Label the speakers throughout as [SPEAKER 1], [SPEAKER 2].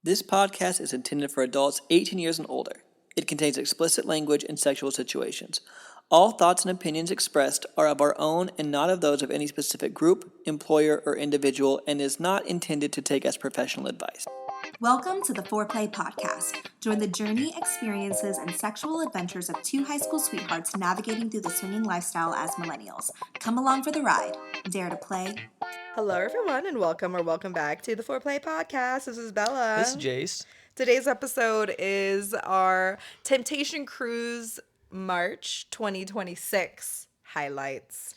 [SPEAKER 1] This podcast is intended for adults 18 years and older. It contains explicit language and sexual situations. All thoughts and opinions expressed are of our own and not of those of any specific group, employer, or individual, and is not intended to take as professional advice.
[SPEAKER 2] Welcome to the Foreplay Podcast. Join the journey, experiences, and sexual adventures of two high school sweethearts navigating through the swinging lifestyle as millennials. Come along for the ride. Dare to play?
[SPEAKER 3] Hello, everyone, and welcome back to the Foreplay Podcast. This is Bella.
[SPEAKER 4] This is Jase.
[SPEAKER 3] Today's episode is our Temptation Cruise March 2026 highlights.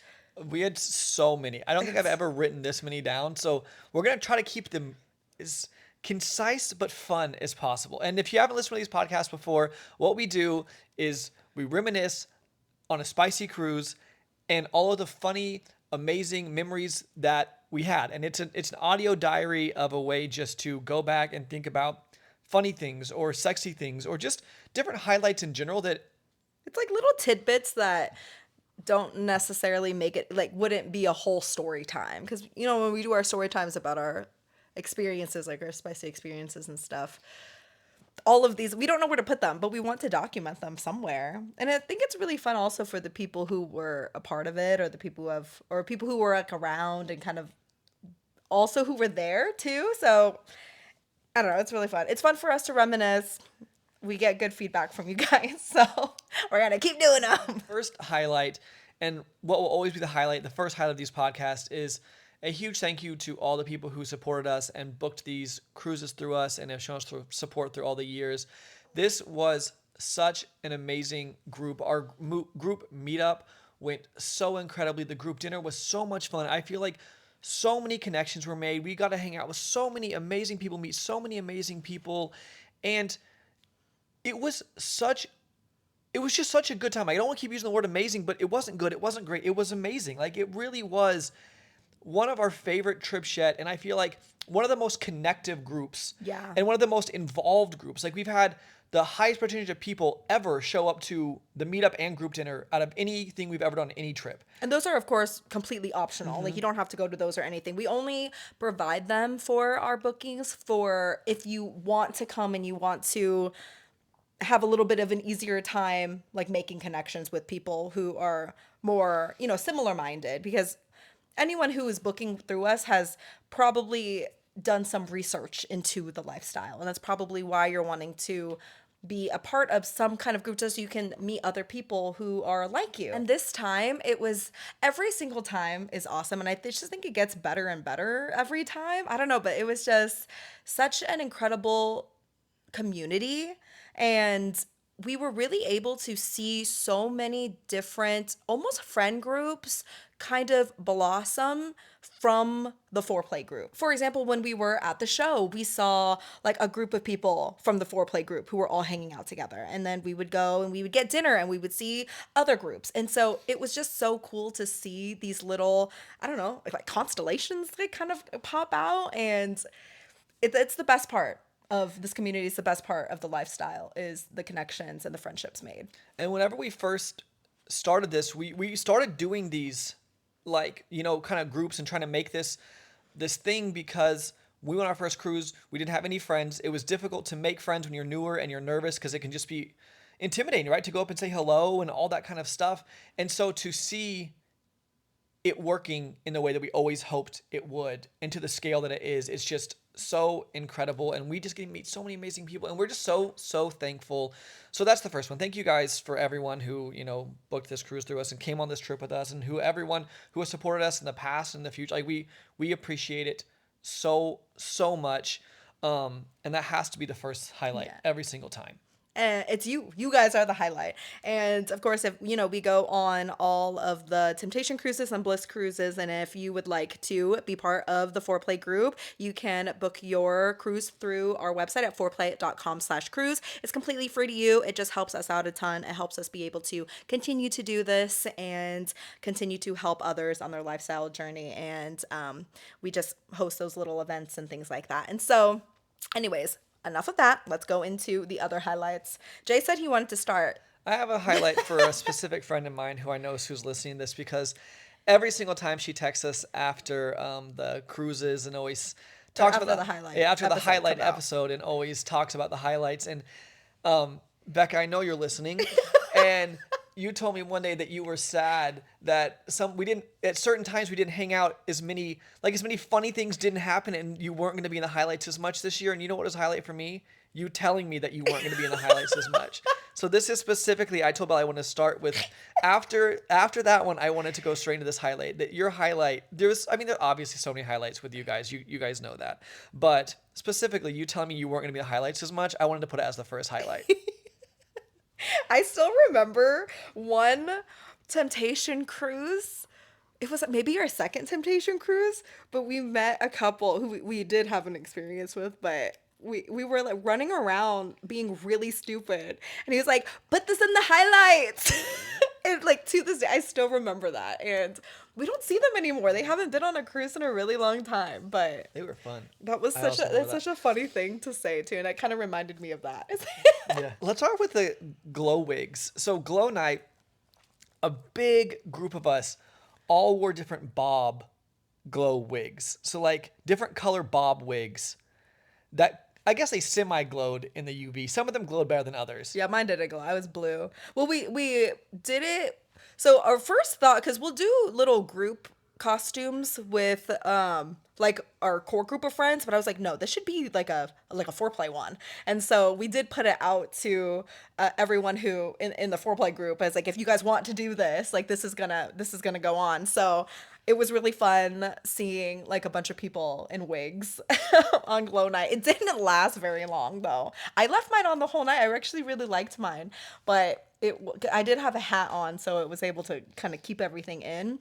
[SPEAKER 4] We had so many. I don't think I've ever written this many down. So we're going to try to keep them as concise but fun as possible. And if you haven't listened to these podcasts before, what we do is we reminisce on a spicy cruise and all of the funny, amazing memories that we had. And it's an audio diary of a way just to go back and think about funny things or sexy things or just different highlights in general that
[SPEAKER 3] It's like little tidbits that don't necessarily make it, like, wouldn't be a whole story time. Because, you know, when we do our story times about our experiences, like our spicy experiences and stuff, all of these, we don't know where to put them, but we want to document them somewhere. And I think it's really fun also for the people who were a part of it, or the people who have, or people who were like around and kind of also who were there too. So I don't know, it's really fun. It's fun for us to reminisce. We get good feedback from you guys, so we're gonna keep doing them.
[SPEAKER 4] first highlight, and what will always be the highlight, the first highlight of these podcasts is a huge thank you to all the people who supported us and booked these cruises through us and have shown us support through all the years. This was such an amazing group. Our group meetup went so incredibly. The group dinner was so much fun. I feel like so many connections were made. We got to hang out with so many amazing people, meet so many amazing people, and it was just such a good time. I don't want to keep using the word amazing, but it wasn't good. It wasn't great. It was amazing. Like, it really was one of our favorite trips yet. And I feel like one of the most connective groups.
[SPEAKER 3] Yeah.
[SPEAKER 4] And one of the most involved groups. Like, we've had the highest percentage of people ever show up to the meetup and group dinner out of anything we've ever done on any trip.
[SPEAKER 3] And those are, of course, completely optional. Like, you don't have to go to those or anything. We only provide them for our bookings for if you want to come and you want to have a little bit of an easier time, like, making connections with people who are more, you know, similar minded, because anyone who is booking through us has probably done some research into the lifestyle. And that's probably why you're wanting to be a part of some kind of group, just so you can meet other people who are like you. And this time, it was, every single time is awesome. And I just think it gets better and better every time. I don't know, but it was just such an incredible community. And we were really able to see so many different, almost friend groups kind of blossom from the Foreplay group. For example, when we were at the show, we saw like a group of people from the Foreplay group who were all hanging out together. And then we would go and we would get dinner and we would see other groups. And so it was just so cool to see these little, I don't know, like constellations that kind of pop out. And it's the best part of this community. Is the best part of the lifestyle, is the connections and the friendships made.
[SPEAKER 4] And whenever we first started this, we started doing these, like, you know, kind of groups and trying to make this thing, because we went on our first cruise. We didn't have any friends. It was difficult to make friends when you're newer and you're nervous, because it can just be intimidating, right? To go up and say hello and all that kind of stuff. And so to see it working in the way that we always hoped it would, and to the scale that it is, it's just so incredible. And we just get to meet so many amazing people, and we're just so thankful. So that's the first one. Thank you guys for everyone who, you know, booked this cruise through us and came on this trip with us, and everyone who has supported us in the past and the future. Like, we appreciate it so much. And that has to be the first highlight every single time.
[SPEAKER 3] And it's you guys are the highlight. And of course, if you know, we go on all of the Temptation cruises and Bliss cruises, and if you would like to be part of the Foreplay group, you can book your cruise through our website at foreplay.com/cruise. It's completely free to you. It just helps us out a ton. It helps us be able to continue to do this and continue to help others on their lifestyle journey. And we just host those little events and things like that. And so anyways, enough of that. Let's go into the other highlights. Jay said he wanted to start.
[SPEAKER 4] I have a highlight for a specific friend of mine who I know who's listening to this, because every single time she texts us after the cruises and always talks
[SPEAKER 3] after
[SPEAKER 4] about
[SPEAKER 3] the highlight
[SPEAKER 4] after the
[SPEAKER 3] episode
[SPEAKER 4] highlight
[SPEAKER 3] come out.
[SPEAKER 4] episode, and always talks about the highlights. And Becca, I know you're listening, and you told me one day that you were sad that we didn't at certain times we didn't hang out as many funny things didn't happen, and you weren't going to be in the highlights as much this year. And you know what was a highlight for me? You telling me that you weren't going to be in the highlights as much. So this is specifically, I told Bella I want to start with after that one. I wanted to go straight into this highlight. That your highlight, there are obviously so many highlights with you guys. You guys know that, but specifically, you telling me you weren't going to be in the highlights as much. I wanted to put it as the first highlight.
[SPEAKER 3] I still remember one Temptation cruise. It was maybe our second Temptation cruise, but we met a couple who we did have an experience with, but we were like running around being really stupid. And he was like, put this in the highlights. And like to this day, I still remember that. And we don't see them anymore. They haven't been on a cruise in a really long time, but
[SPEAKER 4] They were fun.
[SPEAKER 3] that was
[SPEAKER 4] I also remember
[SPEAKER 3] such a funny thing to say too. And it kind of reminded me of that.
[SPEAKER 4] Yeah. Let's start with the glow wigs. So glow night, a big group of us all wore different bob glow wigs. So like different color bob wigs that I guess they semi-glowed in the UV. Some of them glowed better than others.
[SPEAKER 3] Yeah, mine didn't glow. I was blue. Well, we did it. So our first thought, because we'll do little group costumes with like our core group of friends, but I was like, no, this should be like a foreplay one. And so we did put it out to everyone who in the foreplay group as like, if you guys want to do this, like this is gonna go on. So it was really fun seeing like a bunch of people in wigs on glow night. It didn't last very long though. I left mine on the whole night. I actually really liked mine, but I did have a hat on, so it was able to kind of keep everything in.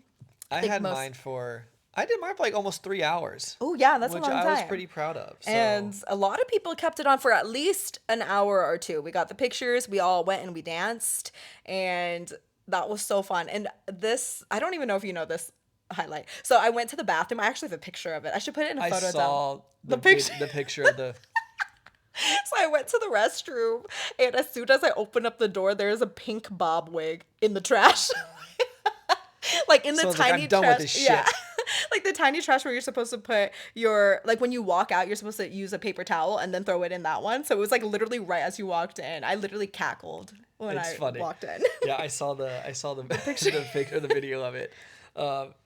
[SPEAKER 4] I did mine for like almost 3 hours.
[SPEAKER 3] Oh yeah, that's a
[SPEAKER 4] which
[SPEAKER 3] long time.
[SPEAKER 4] I was pretty proud of. So.
[SPEAKER 3] And a lot of people kept it on for at least an hour or two. We got the pictures, we all went and we danced, and that was so fun. And this, I don't even know if you know this highlight. So I went to the bathroom. I actually have a picture of it. I should put it in a photo.
[SPEAKER 4] I saw the picture of the.
[SPEAKER 3] So I went to the restroom, and as soon as I opened up the door, there's a pink bob wig in the trash. Like in the
[SPEAKER 4] Someone's
[SPEAKER 3] tiny
[SPEAKER 4] like, I'm done
[SPEAKER 3] trash.
[SPEAKER 4] with this shit.
[SPEAKER 3] Yeah. Like the tiny trash where you're supposed to put your, like when you walk out, you're supposed to use a paper towel and then throw it in that one. So it was like literally right as you walked in. I literally cackled when
[SPEAKER 4] It's
[SPEAKER 3] I
[SPEAKER 4] funny.
[SPEAKER 3] walked in.
[SPEAKER 4] Yeah, I saw the picture, the video of it.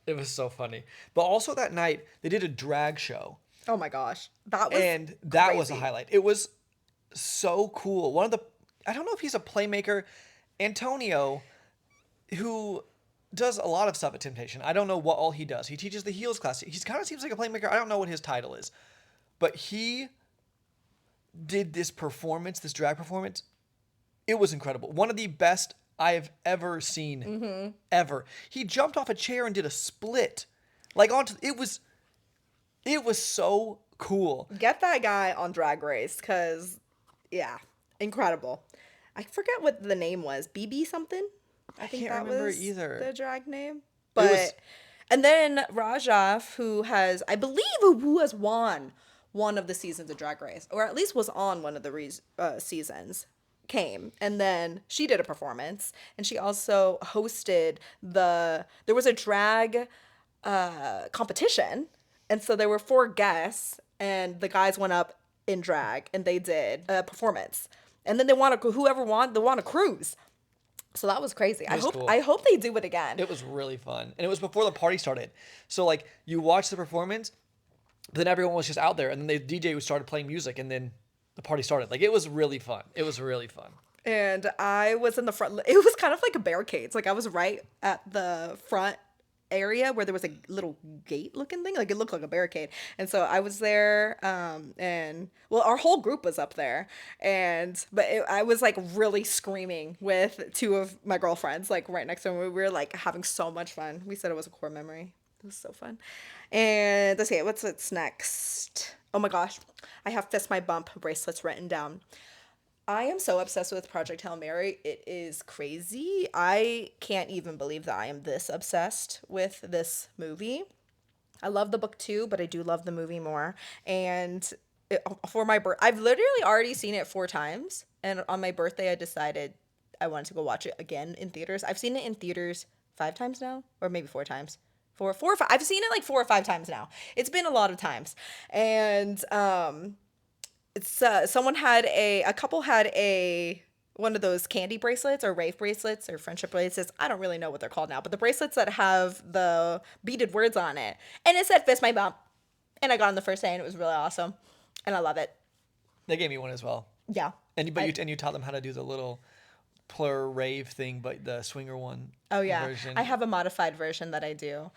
[SPEAKER 4] It was so funny. But also that night they did a drag show.
[SPEAKER 3] Oh my gosh. That was
[SPEAKER 4] Was a
[SPEAKER 3] crazy.
[SPEAKER 4] highlight. It was so cool. I don't know if he's a playmaker, Antonio, who does a lot of stuff at Temptation. I don't know what all he does. He teaches the heels class. He kind of seems like a playmaker. I don't know what his title is. But he did this drag performance. It was incredible. One of the best I have ever seen, ever. He jumped off a chair and did a split. It was so cool.
[SPEAKER 3] Get that guy on Drag Race, because, yeah, incredible. I forget what the name was. BB something? I think
[SPEAKER 4] can't
[SPEAKER 3] that
[SPEAKER 4] remember
[SPEAKER 3] was
[SPEAKER 4] either.
[SPEAKER 3] the drag name.
[SPEAKER 4] was-
[SPEAKER 3] And then Rajaf, who has, I believe, who has won one of the seasons of Drag Race, or at least was on one of the seasons, came. And then she did a performance, and she also hosted there was a drag competition. And so there were 4 guests, and the guys went up in drag, and they did a performance. And then whoever won, they won a cruise. So that was crazy.
[SPEAKER 4] was cool.
[SPEAKER 3] I hope they do it again.
[SPEAKER 4] It was really fun. And it was before the party started. So like you watched the performance, then everyone was just out there, and then the DJ started playing music, and then the party started. Like it was really fun. It was really fun.
[SPEAKER 3] And I was in the front. It was kind of like a barricades. Like I was right at the front area where there was a little gate looking thing. Like it looked like a barricade. And so I was there. And well, our whole group was up there. I was like really screaming with 2 of my girlfriends, like right next to me. We were like having so much fun. We said it was a core memory. It was so fun. And let's see, what's next? Oh my gosh. I have Fist My Bump bracelets written down. I am so obsessed with Project Hail Mary. It is crazy. I can't even believe that I am this obsessed with this movie. I love the book too, but I do love the movie more. And for my birthday, I've literally already seen it 4 times. And on my birthday, I decided I wanted to go watch it again in theaters. I've seen it in theaters 5 times now, or maybe 4 times. Four or five. I've seen it like 4 or 5 times now. It's been a lot of times. And it's a couple had a one of those candy bracelets or rave bracelets or friendship bracelets. I don't really know what they're called now, but the bracelets that have the beaded words on it. And it said fist my bump. And I got on the first day and it was really awesome. And I love it.
[SPEAKER 4] They gave me one as well.
[SPEAKER 3] Yeah.
[SPEAKER 4] And you taught them how to do the little plur rave thing, but the swinger one.
[SPEAKER 3] Oh yeah,
[SPEAKER 4] version.
[SPEAKER 3] I have a modified version that I do.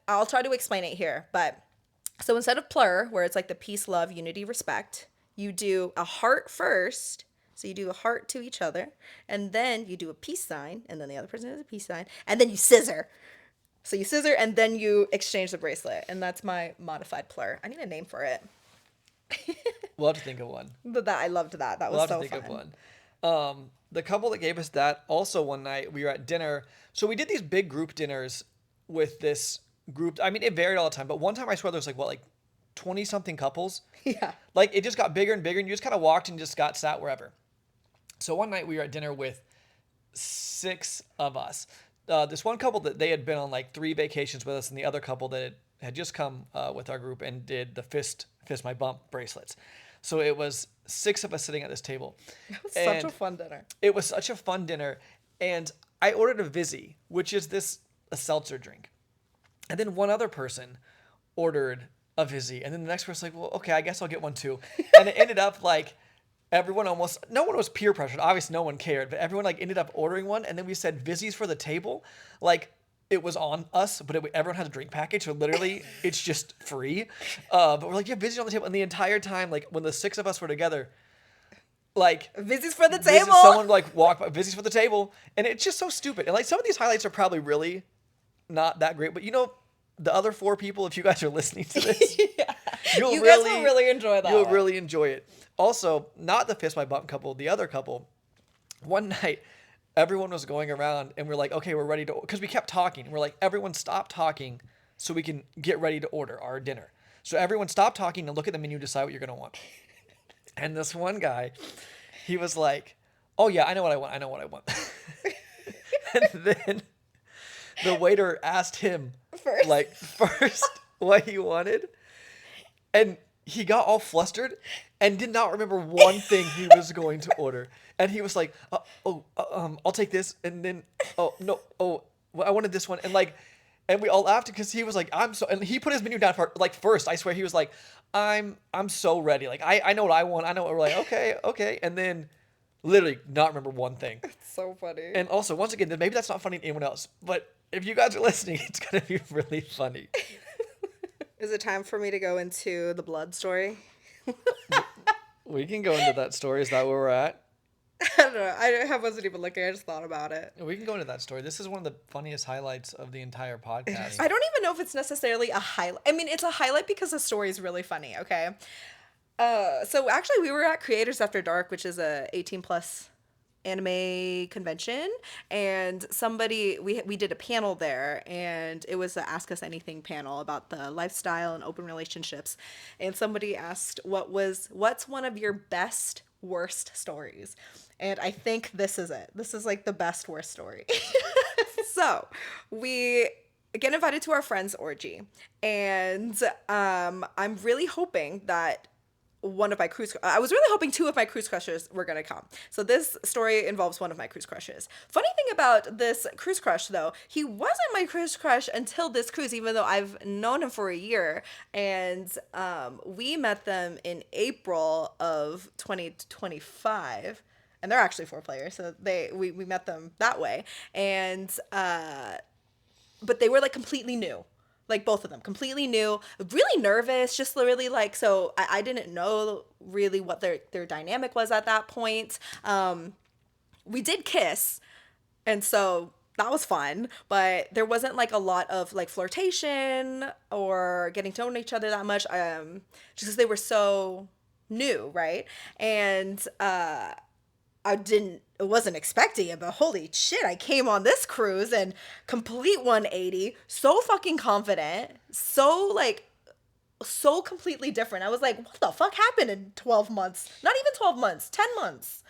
[SPEAKER 3] I'll try to explain it here, but so instead of plur, where it's like the peace, love, unity, respect, you do a heart first. So you do a heart to each other, and then you do a peace sign, and then the other person does a peace sign, and then you scissor. So you scissor, and then you exchange the bracelet, and that's my modified plur. I need a name for it.
[SPEAKER 4] We'll have to think of one.
[SPEAKER 3] But I loved that. That was
[SPEAKER 4] We'll have
[SPEAKER 3] so
[SPEAKER 4] to think
[SPEAKER 3] fun.
[SPEAKER 4] of one. The couple that gave us that also one night we were at dinner. So we did these big group dinners with this group. I mean, it varied all the time, but one time I swear there was like 20 something couples.
[SPEAKER 3] Yeah.
[SPEAKER 4] Like it just got bigger and bigger, and you just kind of walked and just got sat wherever. So one night we were at dinner with 6 of us. This one couple that they had been on like 3 vacations with us, and the other couple that had just come with our group and did the fist my bump bracelets. So it was 6 of us sitting at this table.
[SPEAKER 3] It was such a fun dinner.
[SPEAKER 4] It was such a fun dinner. And I ordered a Vizzy, which is a seltzer drink. And then one other person ordered a Vizzy. And then the next person was like, well, okay, I guess I'll get one too. And it ended up like no one was peer pressured. Obviously no one cared, but everyone like ended up ordering one. And then we said Vizzies for the table. Like, it was on us, but everyone has a drink package, so literally it's just free. But we're like, yeah, Vizzy's on the table. And the entire time, like when the 6 of us were together, like
[SPEAKER 3] Vizzy's for the table.
[SPEAKER 4] Someone like walked by, Vizzy's for the table, and it's just so stupid. And like some of these highlights are probably really not that great, but the other 4 people, if you guys are listening to this,
[SPEAKER 3] Yeah.
[SPEAKER 4] you
[SPEAKER 3] guys will really enjoy that.
[SPEAKER 4] You'll
[SPEAKER 3] one.
[SPEAKER 4] really enjoy it. Also, not the fist my bump couple, the other couple. One night, everyone was going around and we're like, okay, we're ready to, because we kept talking. We're like, everyone stop talking so we can get ready to order our dinner. So everyone stop talking and look at the menu, decide what you're going to want. And this one guy, he was like, oh yeah, I know what I want. And then the waiter asked him first what he wanted. And he got all flustered and did not remember one thing he was going to order. And he was like, I'll take this. And then, well, I wanted this one. And we all laughed because he was like, and he put his menu down first. I swear he was like, I'm so ready. Like, I know what I want. I know what we're like, okay. And then literally not remember one thing.
[SPEAKER 3] It's so funny.
[SPEAKER 4] And also, once again, maybe that's not funny to anyone else, but if you guys are listening, it's going to be really funny.
[SPEAKER 3] Is it time for me to go into the blood story?
[SPEAKER 4] We can go into that story. Is that where we're at?
[SPEAKER 3] I don't know. I wasn't even looking. I just thought about it.
[SPEAKER 4] We can go into that story. This is one of the funniest highlights of the entire podcast.
[SPEAKER 3] I don't even know if it's necessarily a highlight. I mean, it's a highlight because the story is really funny, okay? So actually, we were at Creators After Dark, which is a 18+ anime convention, and we did a panel there, and it was a Ask Us Anything panel about the lifestyle and open relationships. And somebody asked, what's one of your best worst stories? And I think this is it. This is like the best worst story. So we get invited to our friend's orgy, and I'm really hoping that I was really hoping 2 of my cruise crushes were going to come. So this story involves one of my cruise crushes. Funny thing about this cruise crush, though, he wasn't my cruise crush until this cruise, even though I've known him for a year. And we met them in April of 2025. And they're actually 4 players, so we met them that way. And but they were like completely new. Like both of them, completely new, really nervous, just really like, so I didn't know really what their dynamic was at that point. We did kiss, and so that was fun, but there wasn't like a lot of like flirtation or getting to know each other that much, just because they were so new, right? And I wasn't expecting it, but holy shit, I came on this cruise and complete 180, so fucking confident, so completely different. I was like, what the fuck happened in 12 months? Not even 12 months, 10 months.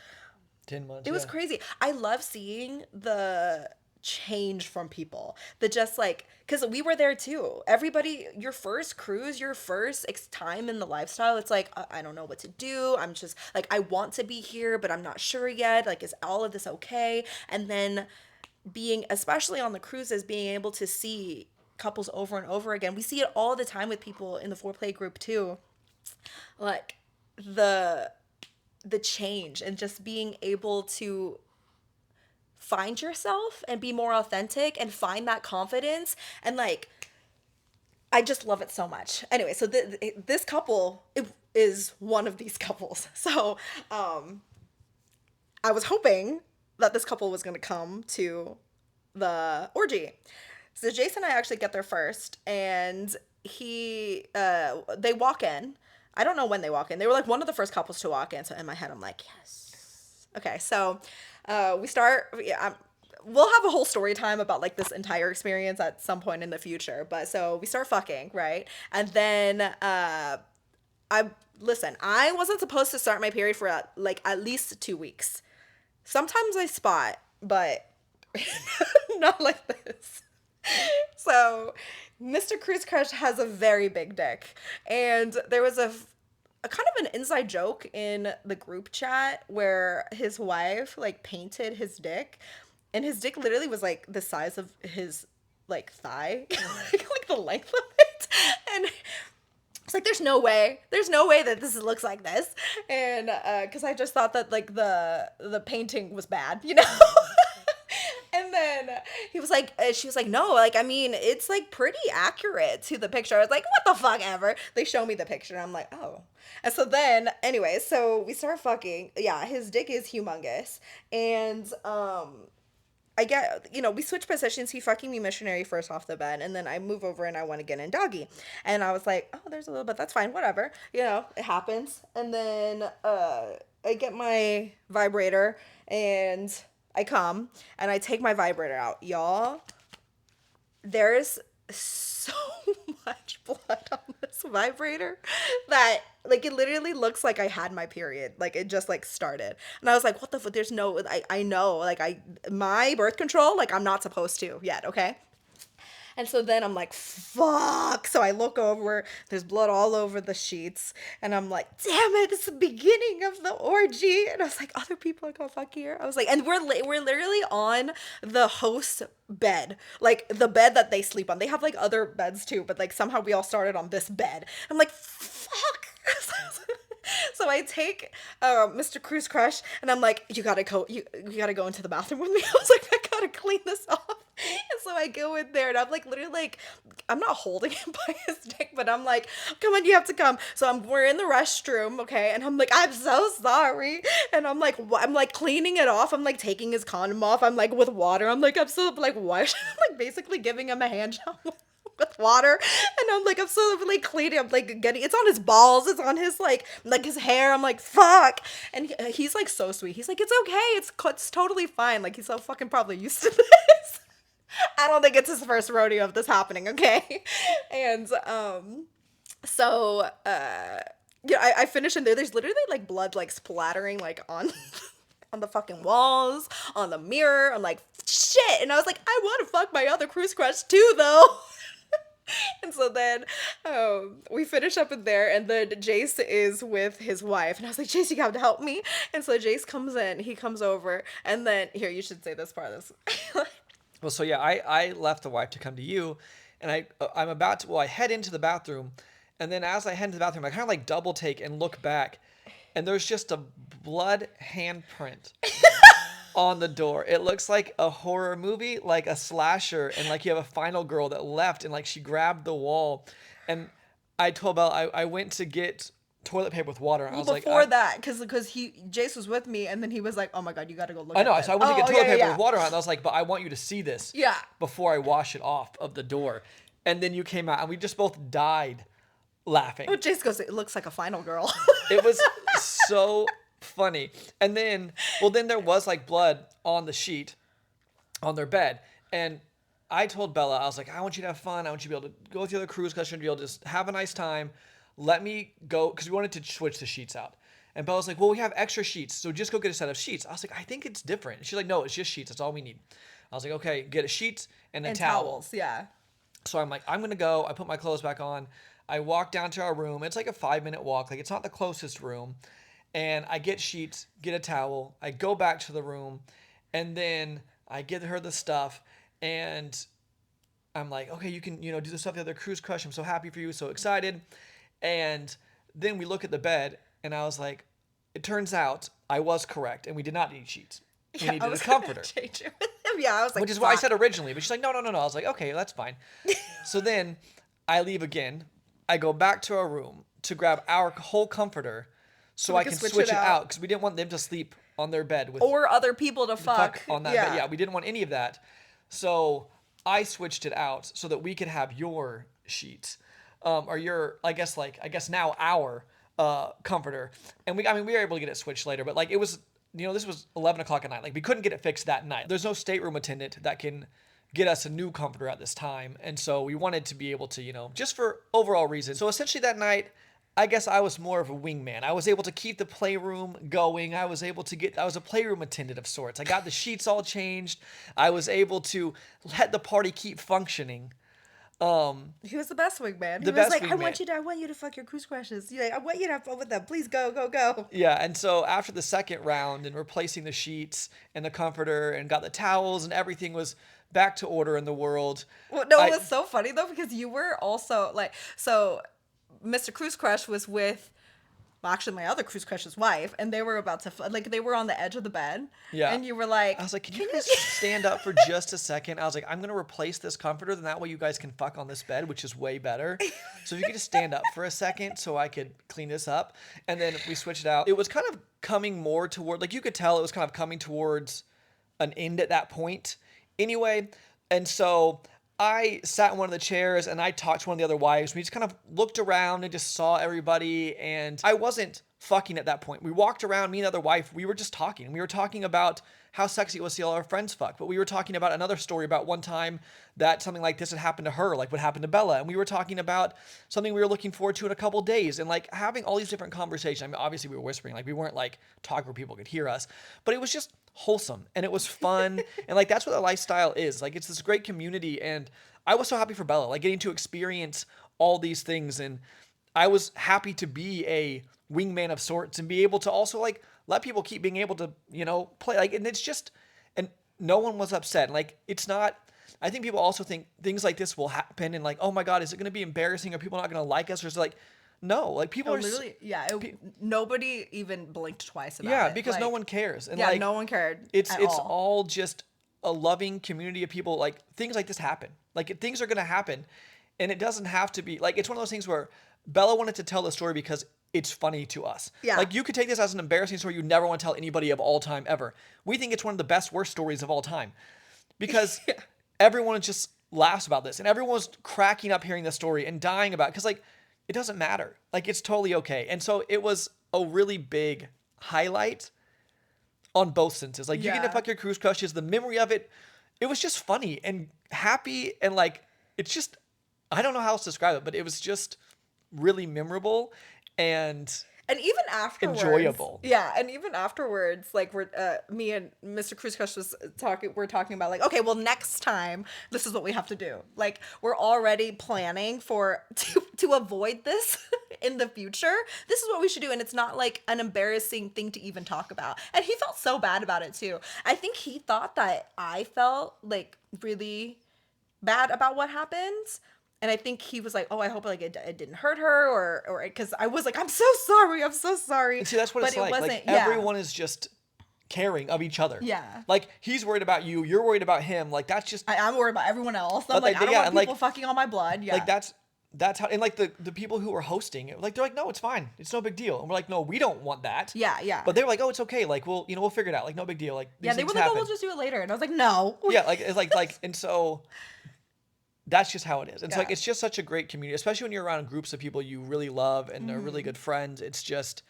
[SPEAKER 4] 10 months.
[SPEAKER 3] It was crazy. I love seeing the change from people that just like, because we were there too. Everybody, your first cruise, your first time in the lifestyle, it's like, I don't know what to do. I'm just like, I want to be here, but I'm not sure yet. Like, is all of this okay? And then being, especially on the cruises, being able to see couples over and over again. We see it all the time with people in the foreplay group too. Like the change and just being able to find yourself and be more authentic and find that confidence, and like I just love it so much. Anyway, so this couple is one of these couples. So I was hoping that this couple was going to come to the orgy. So Jase and I actually get there first, and they walk in. I don't know when they walk in. They were like one of the first couples to walk in. So in my head, I'm like, yes. Okay, so we start. Yeah, we'll have a whole story time about like this entire experience at some point in the future. But so we start fucking, right? And then I wasn't supposed to start my period for at least 2 weeks. Sometimes I spot, but not like this. So Mr. Cruise Crush has a very big dick, and there was a kind of an inside joke in the group chat where his wife like painted his dick, and his dick literally was like the size of his like thigh, like the length of it, and it's like there's no way that this looks like this, and because I just thought that like the painting was bad, you know. And then she was like, no, like, I mean, it's like pretty accurate to the picture. I was like, what the fuck ever. They show me the picture and I'm like, oh. And so then, anyway, so we start fucking. Yeah, his dick is humongous. And we switch positions. He fucking me missionary first off the bed. And then I move over and I want to get in doggy. And I was like, oh, there's a little bit. That's fine. Whatever. You know, it happens. And then I get my vibrator and I come and I take my vibrator out. Y'all, there's so much blood on this vibrator that like it literally looks like I had my period. Like it just like started. And I was like, what the fuck? There's no, I know, like my birth control, like I'm not supposed to yet, okay? And so then I'm like, fuck. So I look over, there's blood all over the sheets. And I'm like, damn it, it's the beginning of the orgy. And I was like, other people are gonna fuck here. I was like, and we're literally on the host bed. Like the bed that they sleep on. They have like other beds too, but like somehow we all started on this bed. I'm like, fuck. So I take Mr. Cruise Crush and I'm like, you gotta go into the bathroom with me. I was like, I gotta clean this off. And so I go in there and I'm like literally like, I'm not holding him by his dick, but I'm like, come on, you have to come. So we're in the restroom, okay? And I'm like, I'm so sorry. And I'm like cleaning it off. I'm like taking his condom off. I'm like with water. I'm like, I'm so like, why? I'm like basically giving him a hand job with water, and I'm like, I'm so like cleaning, I'm like getting, it's on his balls, it's on his like his hair. I'm like, fuck. And he's like so sweet. He's like, it's okay, it's totally fine. Like he's so fucking probably used to this. I don't think it's his first rodeo of this happening, okay? And so I finish in there. There's literally like blood like splattering like on on the fucking walls, on the mirror. I'm like, shit. And I was like, I want to fuck my other cruise crush too though. And so then we finish up in there, and then Jase is with his wife. And I was like, Jase, you have to help me. And so Jase comes in, he comes over, and then, here, you should say this part of this.
[SPEAKER 4] Well, so yeah, I left the wife to come to you, and I head into the bathroom, and then as I head into the bathroom, I kind of like double take and look back, and there's just a blood handprint on the door. It looks like a horror movie, like a slasher, and like you have a final girl that left and like she grabbed the wall. And I told Belle I went to get toilet paper with water. And
[SPEAKER 3] well,
[SPEAKER 4] I was
[SPEAKER 3] before
[SPEAKER 4] like,
[SPEAKER 3] that, because Jase was with me, and then he was like, oh my god, you gotta go look
[SPEAKER 4] I know.
[SPEAKER 3] at
[SPEAKER 4] So I went to get toilet paper
[SPEAKER 3] yeah.
[SPEAKER 4] with water on. And I was like, but I want you to see this before I wash it off of the door. And then you came out and we just both died laughing.
[SPEAKER 3] Oh, Jase goes, it looks like a final girl.
[SPEAKER 4] It was so funny. And then there was like blood on the sheet on their bed. And I told Bella, I was like, I want you to have fun. I want you to be able to go with the other cruise customer, to be able to just have a nice time. Let me go, because we wanted to switch the sheets out. And Bella's like, well, we have extra sheets, so just go get a set of sheets. I was like, I think it's different. She's like, no, it's just sheets. That's all we need. I was like, okay, get a sheet and a
[SPEAKER 3] And
[SPEAKER 4] towel.
[SPEAKER 3] towels, yeah.
[SPEAKER 4] So I'm like, I'm going to go. I put my clothes back on. I walk down to our room. It's like a 5-minute walk. Like, it's not the closest room. And I get sheets, get a towel. I go back to the room. And then I give her the stuff. And I'm like, okay, you can, do the stuff the other Cruise Crush. I'm so happy for you. So excited. And then we look at the bed. And I was like, it turns out I was correct. And we did not need sheets. We
[SPEAKER 3] I
[SPEAKER 4] needed a
[SPEAKER 3] was
[SPEAKER 4] comforter.
[SPEAKER 3] gonna change it with him. Yeah, I was like,
[SPEAKER 4] Which is what I
[SPEAKER 3] fuck.
[SPEAKER 4] said originally. But she's like, no. I was like, okay, that's fine. So then I leave again. I go back to our room to grab our whole comforter so
[SPEAKER 3] we
[SPEAKER 4] I
[SPEAKER 3] can
[SPEAKER 4] can
[SPEAKER 3] switch
[SPEAKER 4] switch
[SPEAKER 3] it
[SPEAKER 4] it
[SPEAKER 3] out.
[SPEAKER 4] out because we didn't want them to sleep on their bed with
[SPEAKER 3] Or other people to fuck.
[SPEAKER 4] on that bed. Yeah, we didn't want any of that. So I switched it out so that we could have your sheets, or your, I guess now our comforter. And we were able to get it switched later, but like it was, this was 11 o'clock at night. Like we couldn't get it fixed that night. There's no stateroom attendant that can get us a new comforter at this time. And so we wanted to be able to, just for overall reasons. So essentially that night, I guess I was more of a wingman. I was able to keep the playroom going. I was a playroom attendant of sorts. I got the sheets all changed. I was able to let the party keep functioning.
[SPEAKER 3] He was the best wingman. He
[SPEAKER 4] The
[SPEAKER 3] was
[SPEAKER 4] best
[SPEAKER 3] like, I
[SPEAKER 4] wingman.
[SPEAKER 3] want you to fuck your Cruise Crushes. I want you to have fun with them. Please go, go, go.
[SPEAKER 4] Yeah, and so after the second round and replacing the sheets and the comforter and got the towels and everything was back to order in the world.
[SPEAKER 3] Well, no, it was so funny though because you were also like, so Mr. Cruise Crush was with, well, actually my other Cruise Crush's wife, and they were about to they were on the edge of the bed.
[SPEAKER 4] Yeah.
[SPEAKER 3] And you were like,
[SPEAKER 4] I was like, can you guys stand up for just a second? I was like, I'm going to replace this comforter, then that way you guys can fuck on this bed, which is way better. So if you could just stand up for a second so I could clean this up. And then we switched it out. It was kind of coming more toward, like you could tell it was kind of coming towards an end at that point anyway. And so I sat in one of the chairs and I talked to one of the other wives. We just kind of looked around and just saw everybody. And I wasn't fucking at that point. We walked around, me and the other wife, we were just talking. We were talking about how sexy it was to see all our friends fuck. But we were talking about another story about one time that something like this had happened to her, like what happened to Bella. And we were talking about something we were looking forward to in a couple days and like having all these different conversations. I mean, obviously we were whispering, like we weren't like talking where people could hear us, but it was just wholesome and it was fun. And like, that's what the lifestyle is. Like, it's this great community. And I was so happy for Bella, like getting to experience all these things. And I was happy to be a wingman of sorts and be able to also like let people keep being able to, play. Like, and it's just, and no one was upset. Like, it's not, I think people also think things like this will happen and like, oh my God, is it going to be embarrassing? Are people not going to like us? Or is it like, no, like people are
[SPEAKER 3] literally, nobody even blinked twice about it.
[SPEAKER 4] yeah, because
[SPEAKER 3] like,
[SPEAKER 4] no one cares. And
[SPEAKER 3] yeah,
[SPEAKER 4] like,
[SPEAKER 3] no one cared.
[SPEAKER 4] It's
[SPEAKER 3] at
[SPEAKER 4] all just a loving community of people. Like, things like this happen. Like, things are going to happen. And it doesn't have to be like, it's one of those things where Bella wanted to tell the story because it's funny to us.
[SPEAKER 3] Yeah.
[SPEAKER 4] Like, you could take this as an embarrassing story you never want to tell anybody of all time ever. We think it's one of the best, worst stories of all time because everyone just laughs about this and everyone's cracking up hearing the story and dying about it because, like, it doesn't matter. Like, it's totally okay. And so it was a really big highlight on both senses. Like, you get to fuck your Cruise Crushes, the memory of it, it was just funny and happy and like, it's just, I don't know how else to describe it, but it was just really memorable and
[SPEAKER 3] even afterwards,
[SPEAKER 4] enjoyable.
[SPEAKER 3] Yeah, and even afterwards, like we're me and Mr. Cruise Crush we're talking about like, okay, well next time this is what we have to do. Like, we're already planning to avoid this in the future. This is what we should do, and it's not like an embarrassing thing to even talk about. And he felt so bad about it too. I think he thought that I felt like really bad about what happened. And I think he was like, oh, I hope like it didn't hurt her or because I was like, I'm so sorry. And
[SPEAKER 4] see, that's what it's like. Like, everyone is just caring of each other.
[SPEAKER 3] Yeah.
[SPEAKER 4] Like, he's worried about you. You're worried about him. Like, that's just.
[SPEAKER 3] I'm worried about everyone else. I'm
[SPEAKER 4] But
[SPEAKER 3] like,
[SPEAKER 4] they-
[SPEAKER 3] I don't
[SPEAKER 4] yeah,
[SPEAKER 3] want
[SPEAKER 4] and, like-
[SPEAKER 3] people fucking on my blood. Yeah.
[SPEAKER 4] Like, that's how, and like the people who were hosting it, like, they're like, no, it's fine. It's no big deal. And we're like, no, we don't want that.
[SPEAKER 3] Yeah.
[SPEAKER 4] But they're like, oh, it's okay. Like, we'll figure it out. Like, no big deal. Like, these
[SPEAKER 3] yeah, they
[SPEAKER 4] things
[SPEAKER 3] were like, oh,
[SPEAKER 4] happen.
[SPEAKER 3] we'll just do it later. And I was like, no.
[SPEAKER 4] Yeah, like, it's like, and so that's just how it is. It's like,
[SPEAKER 3] Yeah.
[SPEAKER 4] it's just such a great community, especially when you're around groups of people you really love and are really good friends. It's just,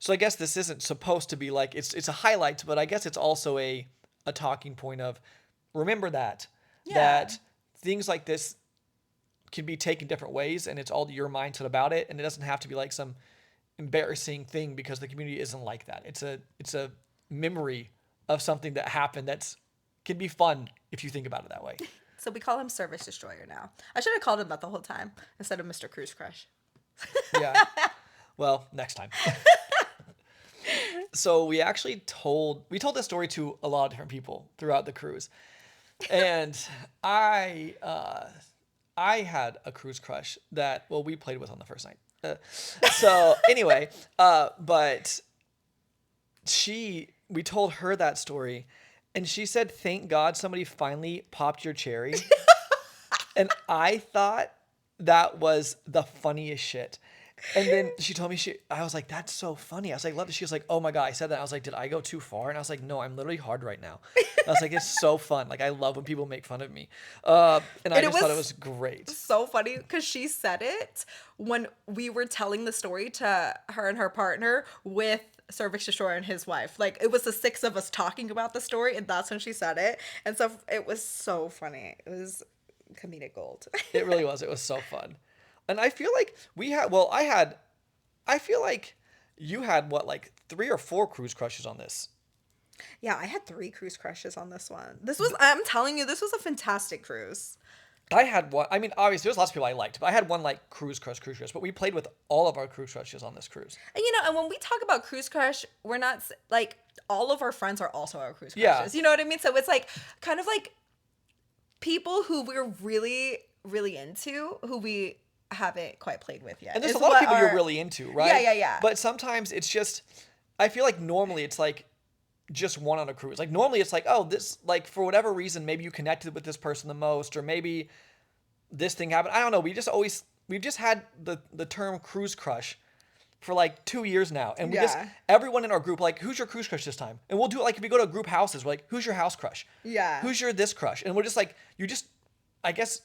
[SPEAKER 4] so I guess this isn't supposed to be like, it's a highlight, but I guess it's also a talking point of, remember that things like this can be taken different ways and it's all your mindset about it. And it doesn't have to be like some embarrassing thing because the community isn't like that. It's a memory of something that happened can be fun if you think about it that way.
[SPEAKER 3] So we call him Service Destroyer now. I should have called him that the whole time instead of Mr. Cruise Crush.
[SPEAKER 4] Yeah. Well, next time. So we told this story to a lot of different people throughout the cruise. And I had a cruise crush that, well, we played with on the first night. So anyway, but we told her that story, and she said, "Thank God somebody finally popped your cherry." And I thought that was the funniest shit. And then she told me, I was like, "That's so funny." I was like, "Love it." She was like, "Oh my God." I said that. I was like, "Did I go too far?" And I was like, "No, I'm literally hard right now." I was like, "It's so fun. Like, I love when people make fun of me." And I just thought it was great.
[SPEAKER 3] So funny because she said it when we were telling the story to her and her partner with Cervix Destroyer and his wife. Like, it was the six of us talking about the story, and that's when she said it. And so it was so funny. It was comedic gold.
[SPEAKER 4] It really was. It was so fun. And I feel like I feel like you had like 3 or 4 cruise crushes on this.
[SPEAKER 3] Yeah, I had 3 cruise crushes on this one. I'm telling you, this was a fantastic cruise.
[SPEAKER 4] I had one. I mean, obviously, there's lots of people I liked, but I had one like cruise crush. But we played with all of our cruise crushes on this cruise.
[SPEAKER 3] And and when we talk about cruise crush, we're not like all of our friends are also our cruise crushes.
[SPEAKER 4] Yeah.
[SPEAKER 3] You know what I mean? So it's like kind of like people who we're really, really into, who we haven't quite played with yet.
[SPEAKER 4] And there's a lot of people you're really into, right?
[SPEAKER 3] Yeah.
[SPEAKER 4] But sometimes it's just, I feel like normally it's like just one on a cruise. Like normally it's like, oh, this, like for whatever reason, maybe you connected with this person the most, or maybe this thing happened. I don't know. We've just had the term cruise crush for like 2 years now. And everyone in our group, like, who's your cruise crush this time? And we'll do it like if we go to group houses, we're like, who's your house crush?
[SPEAKER 3] Yeah.
[SPEAKER 4] Who's your this crush? And we're just like, I guess,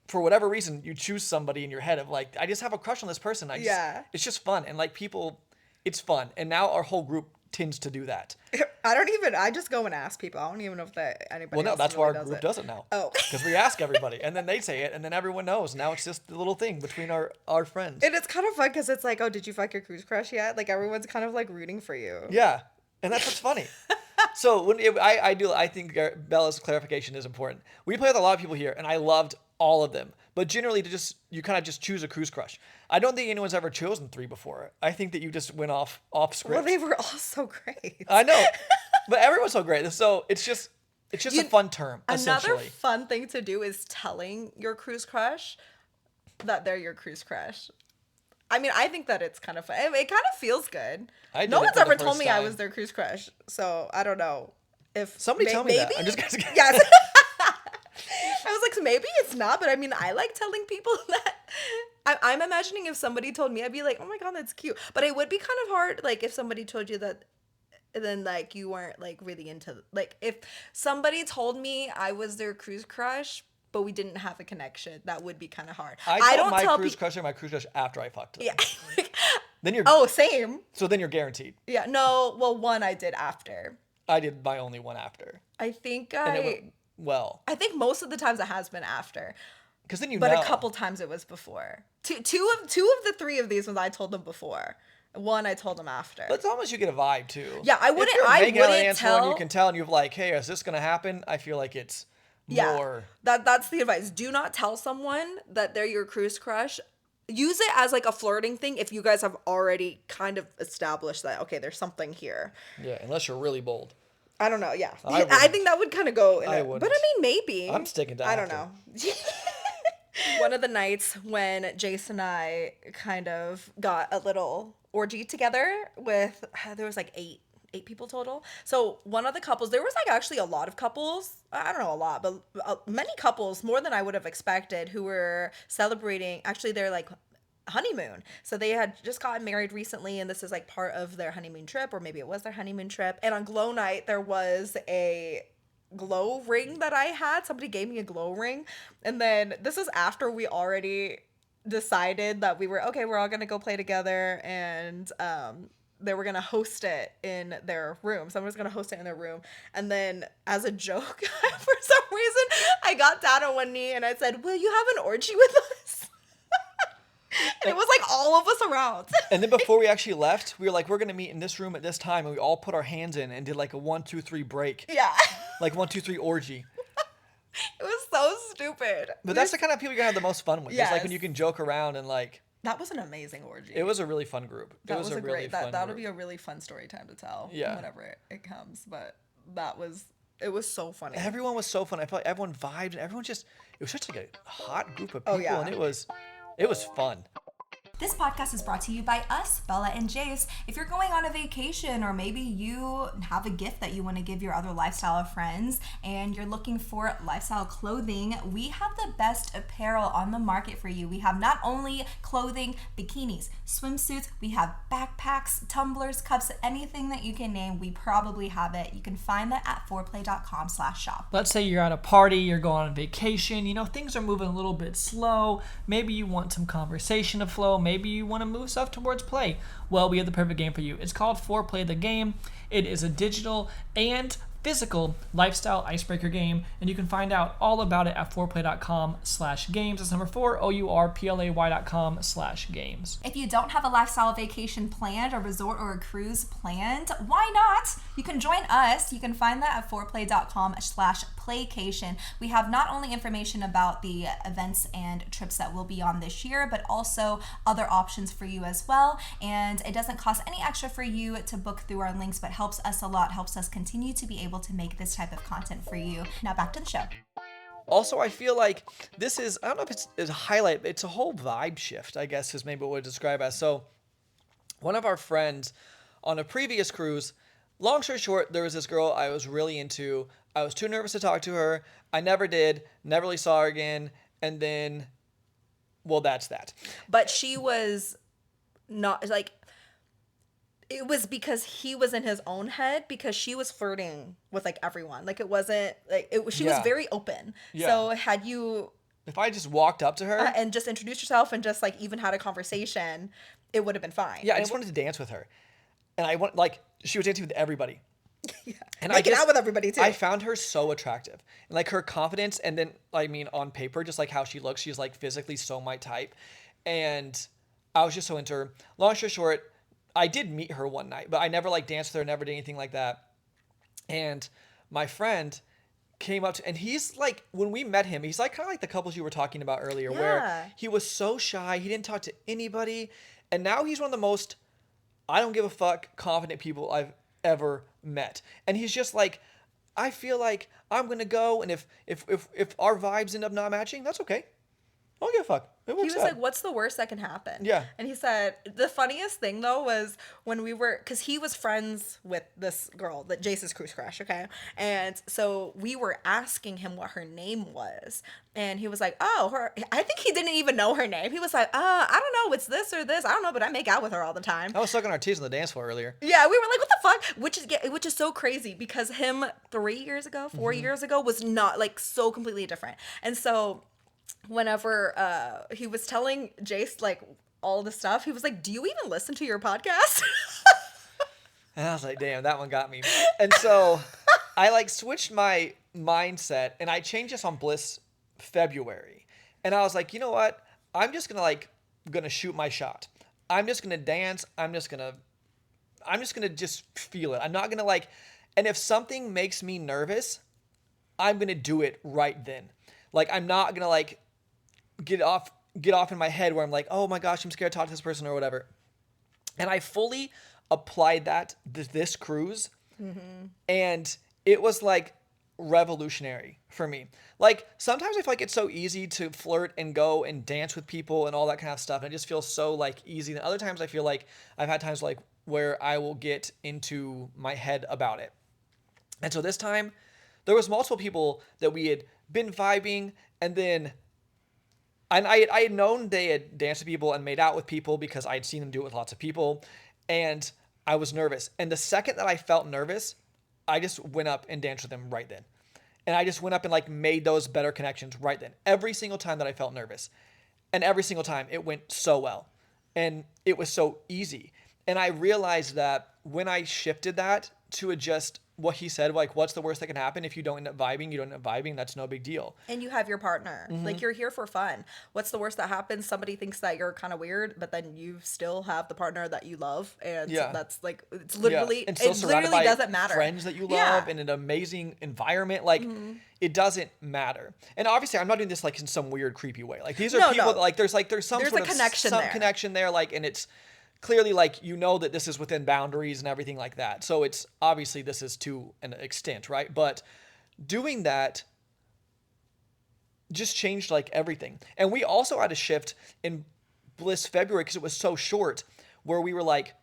[SPEAKER 4] for whatever reason, you choose somebody in your head of like, I just have a crush on this person. It's just fun. And like people, it's fun. And now our whole group tends to do that.
[SPEAKER 3] I just go and ask people. I don't even know if anybody
[SPEAKER 4] Well, no,
[SPEAKER 3] else
[SPEAKER 4] that's
[SPEAKER 3] really
[SPEAKER 4] why our group does it now.
[SPEAKER 3] Oh.
[SPEAKER 4] Because we ask everybody and then they say it and then everyone knows. Now it's just the little thing between our friends.
[SPEAKER 3] And it's kind of fun because it's like, oh, did you fuck your cruise crush yet? Like everyone's kind of like rooting for you.
[SPEAKER 4] Yeah. And that's what's funny. So I think Bella's clarification is important. We play with a lot of people here and I loved all of them. But generally, you kind of just choose a cruise crush. I don't think anyone's ever chosen 3 before. I think that you just went off script.
[SPEAKER 3] Well, they were all so great.
[SPEAKER 4] I know, but everyone's so great. So it's just a fun term.
[SPEAKER 3] Another
[SPEAKER 4] essentially.
[SPEAKER 3] fun thing to do is telling your cruise crush that they're your cruise crush. I mean, I think that it's kind of fun. It kind of feels good. No one's ever told me I was their cruise crush, so I don't know if
[SPEAKER 4] somebody tell me that. I'm just gonna
[SPEAKER 3] yes. I was like, maybe it's not, but I mean, I like telling people that. I'm imagining if somebody told me, I'd be like, oh my God, that's cute. But it would be kind of hard, like, if somebody told you that, then, like, you weren't, like, really into, like, if somebody told me I was their cruise crush, but we didn't have a connection, that would be kind of hard.
[SPEAKER 4] I told my cruise crush after I fucked them.
[SPEAKER 3] Yeah.
[SPEAKER 4] Then you're...
[SPEAKER 3] Oh, same.
[SPEAKER 4] So then you're guaranteed.
[SPEAKER 3] Yeah, no, well, one I did after.
[SPEAKER 4] I did my only one after.
[SPEAKER 3] I think
[SPEAKER 4] And it went well.
[SPEAKER 3] I think most of the times it has been after.
[SPEAKER 4] Because then
[SPEAKER 3] But a couple times it was before. Two of the 3 of these ones I told them before. One I told them after.
[SPEAKER 4] But it's almost you get a vibe too.
[SPEAKER 3] Yeah, I wouldn't tell.
[SPEAKER 4] And you can tell, and you're like, hey, is this gonna happen? I feel like it's more.
[SPEAKER 3] That's the advice. Do not tell someone that they're your cruise crush. Use it as like a flirting thing if you guys have already kind of established that, okay, there's something here.
[SPEAKER 4] Yeah, unless you're really bold.
[SPEAKER 3] I don't know. Yeah, I think that would kind of go. But I mean, maybe.
[SPEAKER 4] I'm sticking to.
[SPEAKER 3] I don't know. One of the nights when Jase and I kind of got a little orgy together with, there was like eight people total. So one of the couples, there was like actually a lot of couples. I don't know a lot, but many couples, more than I would have expected, who were celebrating. Actually, they're like honeymoon. So they had just gotten married recently, and this is like part of their honeymoon trip, or maybe it was their honeymoon trip. And on glow night, there was a glow ring that I had. Somebody gave me a glow ring. And then this is after we already decided that we're all gonna go play together, and they were gonna host it in their room. Someone was gonna host it in their room. And then as a joke, for some reason, I got down on one knee and I said, "Will you have an orgy with us?" It was like all of us around.
[SPEAKER 4] And then before we actually left, we were like, we're going to meet in this room at this time. And we all put our hands in and did like a 1, 2, 3 break.
[SPEAKER 3] Yeah.
[SPEAKER 4] Like 1, 2, 3 orgy.
[SPEAKER 3] It was so stupid.
[SPEAKER 4] But that's the kind of people you're going to have the most fun with. It's like when
[SPEAKER 3] Yes.
[SPEAKER 4] you can joke around and like.
[SPEAKER 3] That was an amazing orgy.
[SPEAKER 4] It was a really fun group.
[SPEAKER 3] That
[SPEAKER 4] it was a really
[SPEAKER 3] great,
[SPEAKER 4] fun
[SPEAKER 3] that'll
[SPEAKER 4] group.
[SPEAKER 3] be a really fun story time to tell.
[SPEAKER 4] Yeah.
[SPEAKER 3] Whenever it comes. But it was so funny.
[SPEAKER 4] Everyone was so fun. I felt like everyone vibed and everyone just, it was such like a hot group of people.
[SPEAKER 3] Oh, yeah.
[SPEAKER 4] And it was fun.
[SPEAKER 2] This podcast is brought to you by us, Bella and Jase. If you're going on a vacation or maybe you have a gift that you want to give your other lifestyle friends and you're looking for lifestyle clothing, we have the best apparel on the market for you. We have not only clothing, bikinis, swimsuits, we have backpacks, tumblers, cups, anything that you can name, we probably have it. You can find that at foreplay.com/shop.
[SPEAKER 1] Let's say you're at a party, you're going on vacation, things are moving a little bit slow. Maybe you want some conversation to flow. Maybe you want to move stuff towards play. Well, we have the perfect game for you. It's called Foreplay the Game. It is a digital and physical lifestyle icebreaker game, and you can find out all about it at foreplay.com/games. That's number 4, OURPLAY.com/games.
[SPEAKER 2] If you don't have a lifestyle vacation planned, a resort or a cruise planned, why not? You can join us. You can find that at foreplay.com/playcation. We have not only information about the events and trips that we'll be on this year, but also other options for you as well. And it doesn't cost any extra for you to book through our links, but helps us a lot, helps us continue to be able to make this type of content for you. Now back to the show.
[SPEAKER 4] Also, I feel like this is, I don't know if it's a highlight, but it's a whole vibe shift, I guess is maybe what I would describe as. So one of our friends on a previous cruise, long story short, there was this girl I was really into. I was too nervous to talk to her. I never did, never really saw her again. And then, well, that's that.
[SPEAKER 3] But she was not like, it was because he was in his own head, because she was flirting with like everyone. Like it wasn't like she was
[SPEAKER 4] Yeah.
[SPEAKER 3] very open.
[SPEAKER 4] Yeah.
[SPEAKER 3] So had you
[SPEAKER 4] If I just walked up to her,
[SPEAKER 3] and just introduced yourself and just like even had a conversation, it would have been fine.
[SPEAKER 4] yeah, I just wanted to dance with her. And I want, like, she was dancing with everybody.
[SPEAKER 3] Yeah.
[SPEAKER 4] And
[SPEAKER 3] Making out with everybody too.
[SPEAKER 4] I found her so attractive. And like her confidence, and then on paper, just like how she looks, she's like physically so my type. And I was just so into her. Long story short, I did meet her one night, but I never like danced with her, never did anything like that. And my friend came up to, and he's like, when we met him, he's like kind of like the couples you were talking about earlier, where
[SPEAKER 3] Yeah.
[SPEAKER 4] he was so shy, he didn't talk to anybody. And now he's one of the most I don't give a fuck confident people I've ever met. And he's just like, I feel like I'm gonna go, and if our vibes end up not matching, that's okay. I don't give a fuck. It
[SPEAKER 3] He
[SPEAKER 4] works
[SPEAKER 3] was
[SPEAKER 4] out.
[SPEAKER 3] like, what's the worst that can happen?
[SPEAKER 4] Yeah.
[SPEAKER 3] And he said, the funniest thing though was when we were, because he was friends with this girl, that Jase's cruise crush, okay? And so we were asking him what her name was. And he was like, I think he didn't even know her name. He was like, I don't know, it's this or this. I don't know, but I make out with her all the time.
[SPEAKER 4] I was sucking our teeth on the dance floor earlier.
[SPEAKER 3] Yeah, we were like, what the fuck? Which is so crazy, because him 3 years ago, 4 years ago was not like so completely different. And so whenever he was telling Jase like all the stuff, he was like, do you even listen to your podcast?
[SPEAKER 4] And I was like, damn, that one got me. And so I like switched my mindset, and I changed this on Bliss February. And I was like, you know what? I'm just gonna shoot my shot. I'm just gonna dance. I'm just gonna just feel it. I'm not gonna and if something makes me nervous, I'm gonna do it right then. Like, I'm not gonna get off in my head where I'm like, oh my gosh, I'm scared to talk to this person or whatever. And I fully applied that this cruise, and it was like revolutionary for me. Like, sometimes I feel like it's so easy to flirt and go and dance with people and all that kind of stuff, and it just feels so easy. And other times I feel like I've had times where I will get into my head about it. And so this time there was multiple people that we had been vibing, and then I had known they had danced with people and made out with people because I had seen them do it with lots of people, and I was nervous. And the second that I felt nervous, I just went up and danced with them right then. And I just went up and made those better connections right then. Every single time that I felt nervous. And every single time it went so well. And it was so easy. And I realized that when I shifted that to a just what he said, like, what's the worst that can happen? If you don't end up vibing, you don't end up vibing. That's no big deal.
[SPEAKER 3] And you have your partner. Like, you're here for fun. What's the worst that happens? Somebody thinks that you're kind of weird, but then you still have the partner that you love. And that's like, it's literally,
[SPEAKER 4] And still
[SPEAKER 3] it
[SPEAKER 4] surrounded
[SPEAKER 3] literally
[SPEAKER 4] by
[SPEAKER 3] doesn't matter.
[SPEAKER 4] friends that you love
[SPEAKER 3] Yeah.
[SPEAKER 4] and an amazing environment. Like, it doesn't matter. And obviously, I'm not doing this like in some weird, creepy way. Like, these are people that, like, there's some
[SPEAKER 3] There's
[SPEAKER 4] sort
[SPEAKER 3] a
[SPEAKER 4] of
[SPEAKER 3] connection
[SPEAKER 4] some
[SPEAKER 3] there.
[SPEAKER 4] connection there. Like, and it's clearly like, you know, that this is within boundaries and everything like that. So it's obviously this is to an extent, right? But doing that just changed like everything. And we also had a shift in Bliss February because it was so short, where we were like,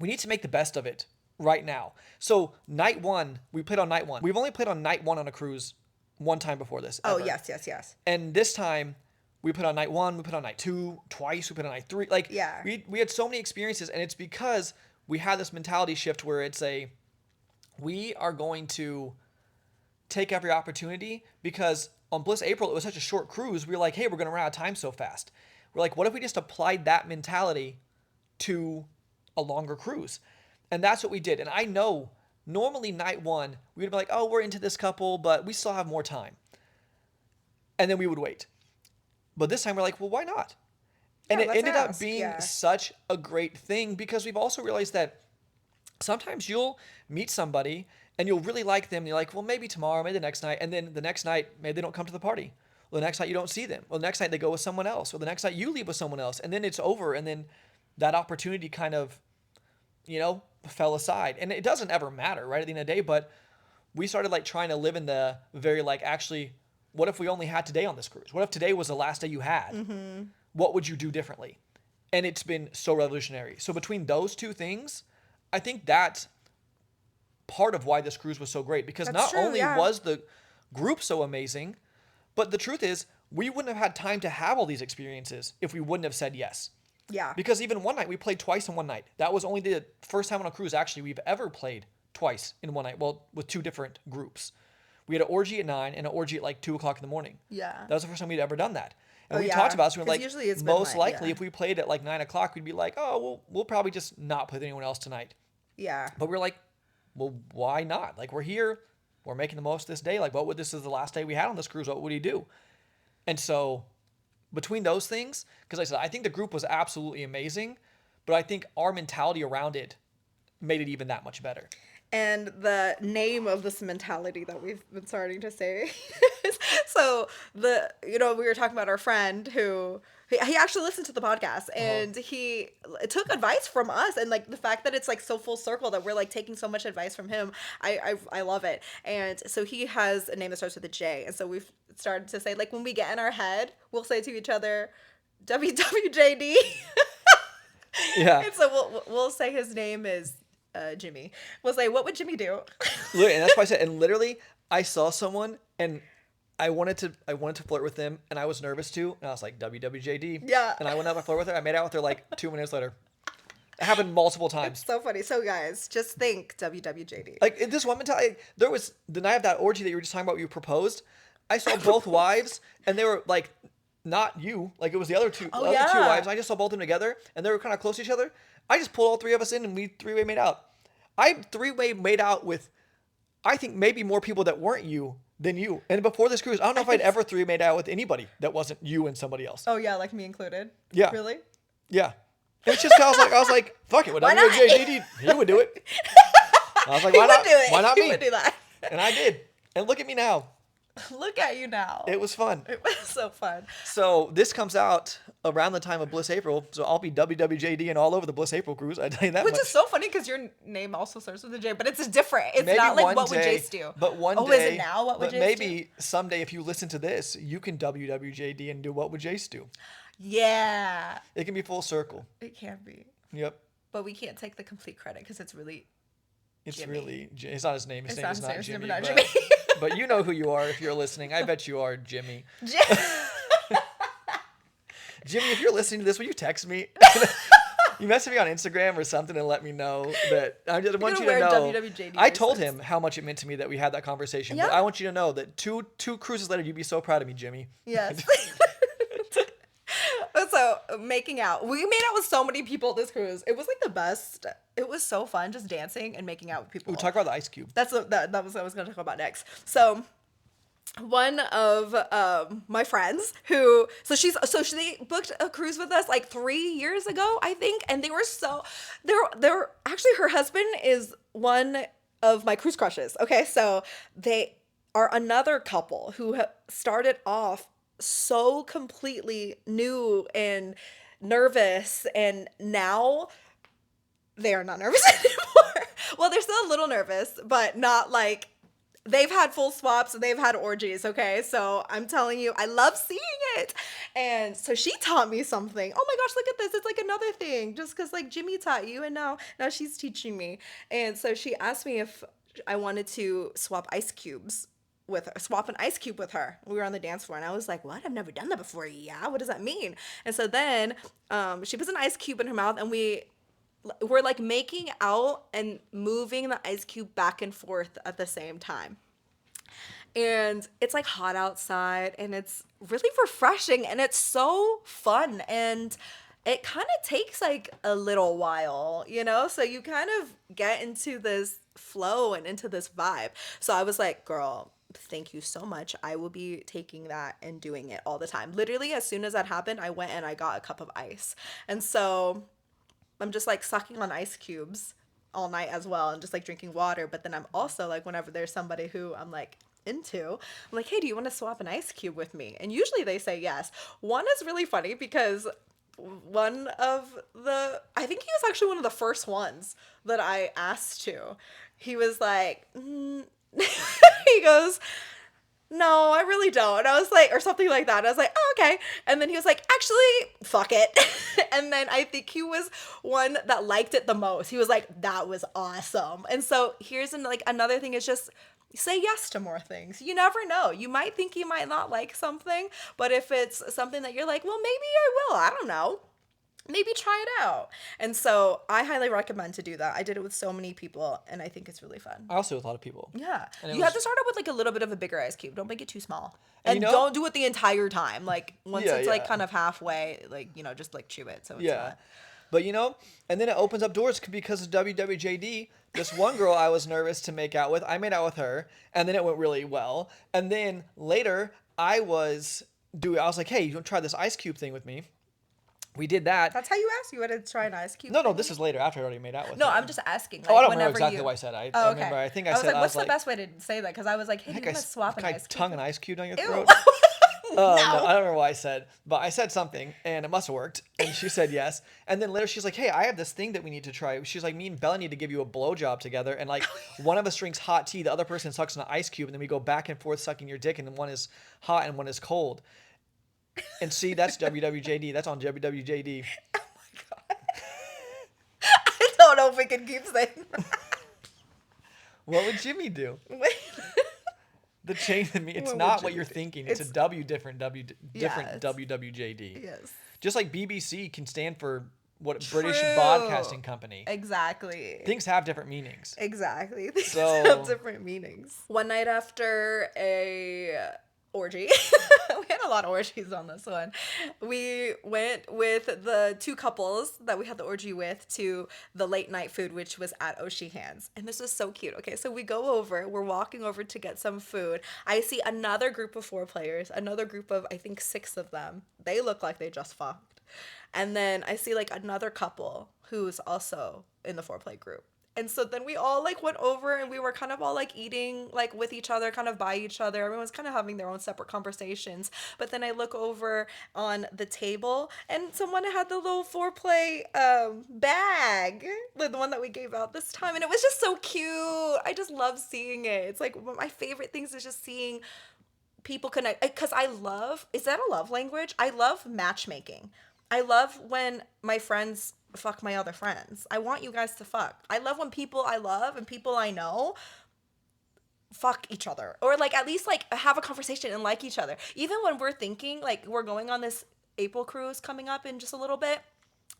[SPEAKER 4] we need to make the best of it right now. So night one, we played on night one. We've only played on night one on a cruise one time before this.
[SPEAKER 3] Oh,
[SPEAKER 4] ever.
[SPEAKER 3] yes.
[SPEAKER 4] And this time we put on night one, we put on night two, twice, we put on night three. Like,
[SPEAKER 3] Yeah.
[SPEAKER 4] we had so many experiences, and it's because we had this mentality shift where it's we are going to take every opportunity, because on Bliss April, it was such a short cruise. We were like, hey, we're going to run out of time so fast. We're like, what if we just applied that mentality to a longer cruise? And that's what we did. And I know normally night one, we would be like, oh, we're into this couple, but we still have more time. And then we would wait. But this time we're like, well, why not? And it ended up being such a great thing, because we've also realized that sometimes you'll meet somebody and you'll really like them. And you're like, well, maybe tomorrow, maybe the next night. And then the next night, maybe they don't come to the party. Well, the next night you don't see them. Well, the next night they go with someone else. Or the next night you leave with someone else. And then it's over. And then that opportunity kind of, fell aside. And it doesn't ever matter, right, at the end of the day. But we started like trying to live in the very like, actually, what if we only had today on this cruise? What if today was the last day you had? Mm-hmm. What would you do differently? And it's been so revolutionary. So between those two things, I think that's part of why this cruise was so great. Because not only was the group so amazing, but the truth is, we wouldn't have had time to have all these experiences if we wouldn't have said yes.
[SPEAKER 3] Yeah.
[SPEAKER 4] Because even one night, we played twice in one night. That was only the first time on a cruise, actually, we've ever played twice in one night. Well, with two different groups. We had an orgy at 9 and an orgy at like 2 o'clock in the morning.
[SPEAKER 3] Yeah.
[SPEAKER 4] That was the first time we'd ever done that. And we talked about it. So we were like,
[SPEAKER 3] usually it's
[SPEAKER 4] most
[SPEAKER 3] midnight,
[SPEAKER 4] likely if we played at like 9 o'clock, we'd be like, oh, we'll probably just not play with anyone else tonight.
[SPEAKER 3] Yeah.
[SPEAKER 4] But we're like, well, why not? Like, we're here. We're making the most of this day. Like, this is the last day we had on this cruise. What would he do? And so between those things, because like I said, I think the group was absolutely amazing, but I think our mentality around it made it even that much better.
[SPEAKER 3] And the name of this mentality that we've been starting to say is, so we were talking about our friend who, he actually listened to the podcast, and he took advice from us, and like the fact that it's like so full circle that we're like taking so much advice from him, I love it. And so he has a name that starts with a J, and so we've started to say, like, when we get in our head, we'll say to each other, WWJD.
[SPEAKER 4] Yeah.
[SPEAKER 3] And so we'll say his name is Jimmy. We'll say, what would Jimmy do?
[SPEAKER 4] And that's why I said, and literally, I saw someone and I wanted to flirt with them, and I was nervous too, and I was like, WWJD.
[SPEAKER 3] Yeah.
[SPEAKER 4] And I went up and flirt with her. I made out with her like 2 minutes later. It happened multiple times.
[SPEAKER 3] It's so funny. So guys, just think WWJD.
[SPEAKER 4] Like, this one mentality, there was the night of that orgy that you were just talking about where you proposed. I saw both wives, and they were like, not you, like it was the other two, two wives. I just saw both of them together, and they were kind of close to each other. I just pulled all three of us in, and we three-way made out. I three-way made out with, I think, maybe more people that weren't you than you. And before this cruise, I don't know if I'd ever three made out with anybody that wasn't you and somebody else.
[SPEAKER 3] Oh yeah, like me included.
[SPEAKER 4] Yeah.
[SPEAKER 3] Really?
[SPEAKER 4] Yeah. It's just I was like, fuck it, whatever. JD, he would do it. I was like, why not?
[SPEAKER 3] Do it.
[SPEAKER 4] Why not me?
[SPEAKER 3] He would do that.
[SPEAKER 4] And I did. And look at me now.
[SPEAKER 3] Look at you now.
[SPEAKER 4] It was fun.
[SPEAKER 3] It was so fun.
[SPEAKER 4] So this comes out around the time of Bliss April, so I'll be WWJD and all over the Bliss April cruise. I tell you that
[SPEAKER 3] Which
[SPEAKER 4] much.
[SPEAKER 3] is so funny because your name also starts with a J, but it's different. It's
[SPEAKER 4] Maybe
[SPEAKER 3] not like
[SPEAKER 4] one
[SPEAKER 3] what would
[SPEAKER 4] day,
[SPEAKER 3] Jase do.
[SPEAKER 4] But one
[SPEAKER 3] oh,
[SPEAKER 4] day,
[SPEAKER 3] is it now? What would
[SPEAKER 4] but
[SPEAKER 3] Jase do?
[SPEAKER 4] maybe someday, if you listen to this, you can WWJD and do what would Jase do.
[SPEAKER 3] Yeah.
[SPEAKER 4] It can be full circle.
[SPEAKER 3] It can be.
[SPEAKER 4] Yep.
[SPEAKER 3] But we can't take the complete credit because it's really
[SPEAKER 4] It's
[SPEAKER 3] Jimmy.
[SPEAKER 4] really. It's not his name. His
[SPEAKER 3] It's
[SPEAKER 4] name
[SPEAKER 3] not
[SPEAKER 4] is
[SPEAKER 3] his
[SPEAKER 4] not
[SPEAKER 3] name. His
[SPEAKER 4] Jimmy.
[SPEAKER 3] name is not
[SPEAKER 4] But,
[SPEAKER 3] Jimmy.
[SPEAKER 4] but you know who you are if you're listening. I bet you are Jimmy. Jimmy, if you're listening to this, will you text me? You message me on Instagram or something and let me know that I just want you to know.
[SPEAKER 3] WWJD
[SPEAKER 4] I told him how much it meant to me that we had that conversation. But
[SPEAKER 3] Yeah.
[SPEAKER 4] I want you to know that two cruises later, you'd be so proud of me, Jimmy.
[SPEAKER 3] Yes. So So making out. We made out with so many people this cruise. It was like the best. It was so fun just dancing and making out with people.
[SPEAKER 4] We talk about the ice cube.
[SPEAKER 3] That was what I was going to talk about next. So one of my friends they booked a cruise with us like 3 years ago, I think, and they're actually, her husband is one of my cruise crushes. Okay, so they are another couple who started off so completely new and nervous, and now they are not nervous anymore. Well, they're still a little nervous, but not like, they've had full swaps and they've had orgies, okay? So I'm telling you, I love seeing it. And so she taught me something. Oh my gosh, look at this. It's like another thing. Just because like Jimmy taught you, and now she's teaching me. And so she asked me if I wanted to swap an ice cube with her. We were on the dance floor and I was like, what? I've never done that before. Yeah, what does that mean? And so then she puts an ice cube in her mouth, and we're like making out and moving the ice cube back and forth at the same time. And it's like hot outside, and it's really refreshing, and it's so fun, and it kind of takes like a little while, so you kind of get into this flow and into this vibe. So I was like, girl, thank you so much. I will be taking that and doing it all the time. Literally, as soon as that happened, I went and I got a cup of ice. And so I'm just like sucking on ice cubes all night as well, and just like drinking water. But then I'm also like, whenever there's somebody who I'm like into, I'm like, hey, do you want to swap an ice cube with me? And usually they say yes. One is really funny because I think he was actually one of the first ones that I asked to. He was like, he goes, no, I really don't. And I was like, or something like that. And I was like, oh, okay. And then he was like, actually, fuck it. And then I think he was one that liked it the most. He was like, that was awesome. And so here's another thing is just say yes to more things. You never know. You might think you might not like something, but if it's something that you're like, well, maybe I will. I don't know. Maybe try it out. And so I highly recommend to do that. I did it with so many people, and I think it's really fun.
[SPEAKER 4] I also with a lot of people.
[SPEAKER 3] Yeah. You have to start out with like a little bit of a bigger ice cube. Don't make it too small. And
[SPEAKER 4] you know,
[SPEAKER 3] don't do it the entire time. Like once it's like
[SPEAKER 4] yeah.
[SPEAKER 3] kind of halfway, like, just like chew it. So it's not.
[SPEAKER 4] But and then it opens up doors because of WWJD. This one girl I was nervous to make out with, I made out with her, and then it went really well. And then later I was like, hey, you want to try this ice cube thing with me? We did that.
[SPEAKER 3] That's how you asked. You wanted to try an ice cube?
[SPEAKER 4] No, this is later after I already made out with her.
[SPEAKER 3] No, I'm just asking.
[SPEAKER 4] Like, I don't remember exactly what I said. I remember, I think I said,
[SPEAKER 3] what's the best way to say that? Because I was like, hey, do you want to swap an ice cube?
[SPEAKER 4] Tongue an ice cube down your throat?
[SPEAKER 3] No.
[SPEAKER 4] No, I don't remember what I said, but I said something, and it must have worked. And she said yes. And then later she's like, hey, I have this thing that we need to try. She's like, me and Bella need to give you a blowjob together. And like, one of us drinks hot tea, the other person sucks on an ice cube, and then we go back and forth sucking your dick, and then one is hot and one is cold. And see, that's WWJD. That's on WWJD.
[SPEAKER 3] Oh my God. I don't know if we can keep saying that.
[SPEAKER 4] What would Jimmy do?
[SPEAKER 3] Wait.
[SPEAKER 4] The change in me. It's not what you're thinking. It's a different WWJD.
[SPEAKER 3] Yes.
[SPEAKER 4] Just like BBC can stand for British Broadcasting Company.
[SPEAKER 3] Exactly.
[SPEAKER 4] Things have different meanings.
[SPEAKER 3] Exactly. Things
[SPEAKER 4] So
[SPEAKER 3] have different meanings. One night after a orgy, we had a lot of orgies on this one. We went with the two couples that we had the orgy with to the late night food, which was at Oshi Hands. And this was so cute. Okay, so we're walking over to get some food. I see another group of 4 players, another group of, I think, 6 of them. They look like they just fucked. And then I see like another couple who's also in the 4-play group. And so then we all like went over and we were kind of all like eating like with each other, kind of by each other. Everyone's kind of having their own separate conversations. But then I look over on the table and someone had the little 4-play bag, the one that we gave out this time. And it was just so cute. I just love seeing it. It's like one of my favorite things is just seeing people connect. Because is that a love language? I love matchmaking. I love when my friends fuck my other friends. I want you guys to fuck. I love when people I love and people I know fuck each other, or like at least like have a conversation and like each other. Even when we're thinking like we're going on this April cruise coming up in just a little bit,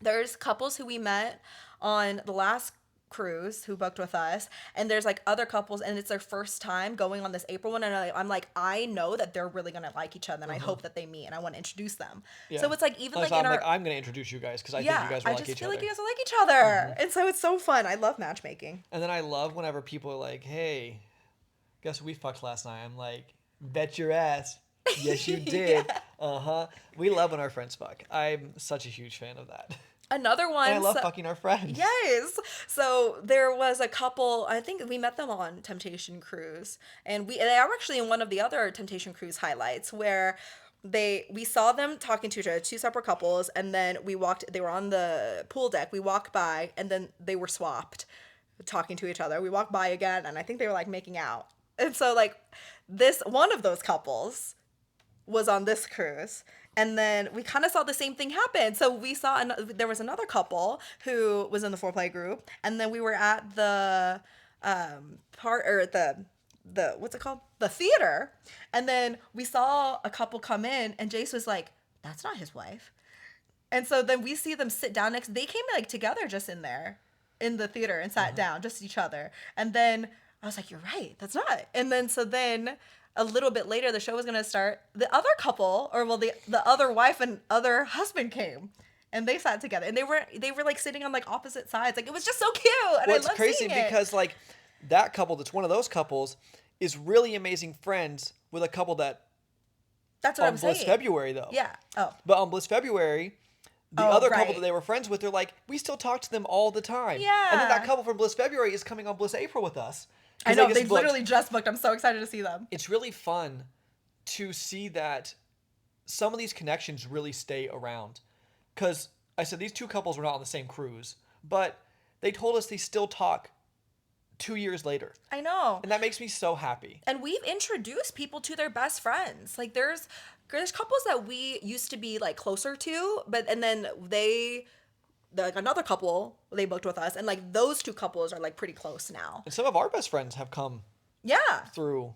[SPEAKER 3] there's couples who we met on the last cruise who booked with us, and there's like other couples, and it's their first time going on this April one, and I'm like, I know that they're really gonna like each other, and I hope that they meet, and I want to introduce them.
[SPEAKER 4] Yeah.
[SPEAKER 3] So it's like even like
[SPEAKER 4] I'm
[SPEAKER 3] in our
[SPEAKER 4] I'm gonna introduce you guys because I think
[SPEAKER 3] yeah,
[SPEAKER 4] you guys will
[SPEAKER 3] I
[SPEAKER 4] like
[SPEAKER 3] just
[SPEAKER 4] each
[SPEAKER 3] feel
[SPEAKER 4] other.
[SPEAKER 3] like you guys will like each other, and so it's so fun. I love matchmaking.
[SPEAKER 4] And then I love whenever people are like, "Hey, guess what we fucked last night?" I'm like, "Bet your ass." Yes, you did. We love when our friends fuck. I'm such a huge fan of that.
[SPEAKER 3] Another one.
[SPEAKER 4] And I love
[SPEAKER 3] so-
[SPEAKER 4] fucking our friends.
[SPEAKER 3] Yes. So there was a couple, I think we met them on Temptation Cruise. And they are actually in one of the other Temptation Cruise highlights where we saw them talking to each other, two separate couples, and then they were on the pool deck. We walked by and then they were swapped talking to each other. We walked by again and I think they were like making out. And so like one of those couples was on this cruise, and then we kind of saw the same thing happen. So we saw there was another couple who was in the foreplay group, and then we were at the the what's it called, the theater, and then we saw a couple come in, and Jase was like, "That's not his wife," and so then we see them sit down next. They came like together just in there in the theater and sat down just each other, and then I was like, "You're right, that's not," and then a little bit later, the show was gonna start. The other couple, or well, the other wife and other husband came, and they sat together, and they were like sitting on like opposite sides. Like it was just so cute, and
[SPEAKER 4] Well,
[SPEAKER 3] I
[SPEAKER 4] it's
[SPEAKER 3] love
[SPEAKER 4] crazy
[SPEAKER 3] seeing it.
[SPEAKER 4] because like that couple that's one of those couples is really amazing friends with a couple that
[SPEAKER 3] That's what
[SPEAKER 4] on
[SPEAKER 3] I'm
[SPEAKER 4] Bliss
[SPEAKER 3] saying.
[SPEAKER 4] February though.
[SPEAKER 3] Yeah. Oh.
[SPEAKER 4] But on Bliss February, the
[SPEAKER 3] Oh,
[SPEAKER 4] other couple
[SPEAKER 3] right.
[SPEAKER 4] that they were friends with, they're like, we still talk to them all the time.
[SPEAKER 3] Yeah.
[SPEAKER 4] And then that couple from Bliss February is coming on Bliss April with us. 'Cause
[SPEAKER 3] I know
[SPEAKER 4] get
[SPEAKER 3] they
[SPEAKER 4] booked.
[SPEAKER 3] literally just booked. I'm so excited to see them.
[SPEAKER 4] It's really fun to see that some of these connections really stay around. Because I said these two couples were not on the same cruise, but they told us they still talk 2 years later.
[SPEAKER 3] I know.
[SPEAKER 4] And that makes me so happy.
[SPEAKER 3] And we've introduced people to their best friends. Like there's couples that we used to be like closer to, and then like another couple they booked with us, and like those two couples are like pretty close now.
[SPEAKER 4] And some of our best friends have come
[SPEAKER 3] Yeah,
[SPEAKER 4] through.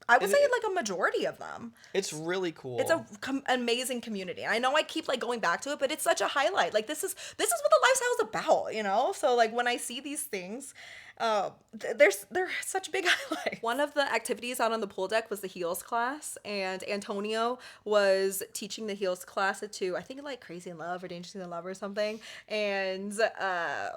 [SPEAKER 3] I would
[SPEAKER 4] And
[SPEAKER 3] say
[SPEAKER 4] it-
[SPEAKER 3] like a majority of them.
[SPEAKER 4] It's really cool.
[SPEAKER 3] It's a amazing community. I know I keep like going back to it, but it's such a highlight. Like this is what the lifestyle is about, you know? So like when I see these things, they're such big highlights. One of the activities out on the pool deck was the heels class, and Antonio was teaching the heels class to, I think like Crazy in Love or Dangerously in Love or something. And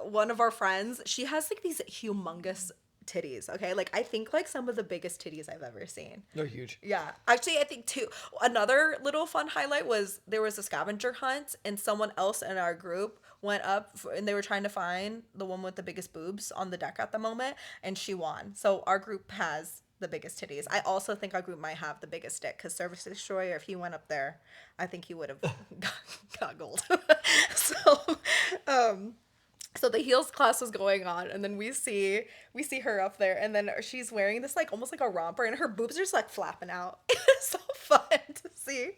[SPEAKER 3] one of our friends, she has like these humongous titties, okay? Like I think like some of the biggest titties I've ever seen.
[SPEAKER 4] They're huge.
[SPEAKER 3] Yeah. Actually, I think too, another little fun highlight was there was a scavenger hunt, and someone else in our group went up and they were trying to find the one with the biggest boobs on the deck at the moment, and she won. So our group has the biggest titties. I also think our group might have the biggest dick, because Service Destroyer, if he went up there, I think he would have got gold. So the heels class was going on, and then we see her up there, and then she's wearing this like almost like a romper, and her boobs are just like flapping out. It's so fun to see. And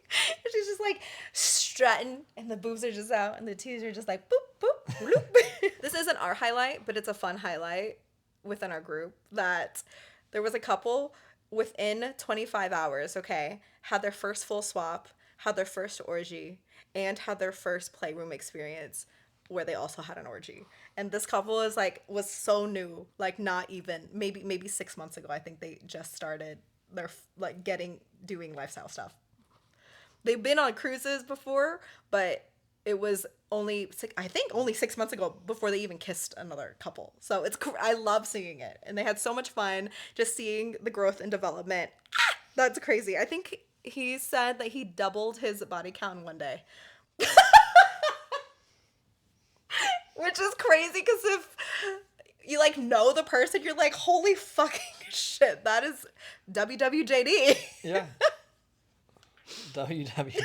[SPEAKER 3] she's just like strutting, and the boobs are just out, and the titties are just like boop boop bloop. This isn't our highlight, but it's a fun highlight within our group that there was a couple within 25 hours, okay, had their first full swap, had their first orgy, and had their first playroom experience, where they also had an orgy. And this couple was so new, like not even maybe 6 months ago. I think they just started their doing lifestyle stuff. They've been on cruises before, but it was only 6 months ago before they even kissed another couple. So I love seeing it, and they had so much fun just seeing the growth and development. That's crazy. I think he said that he doubled his body count in one day. Which is crazy, because if you like know the person, you're like, holy fucking shit, that is WWJD.
[SPEAKER 4] Yeah. WWJD.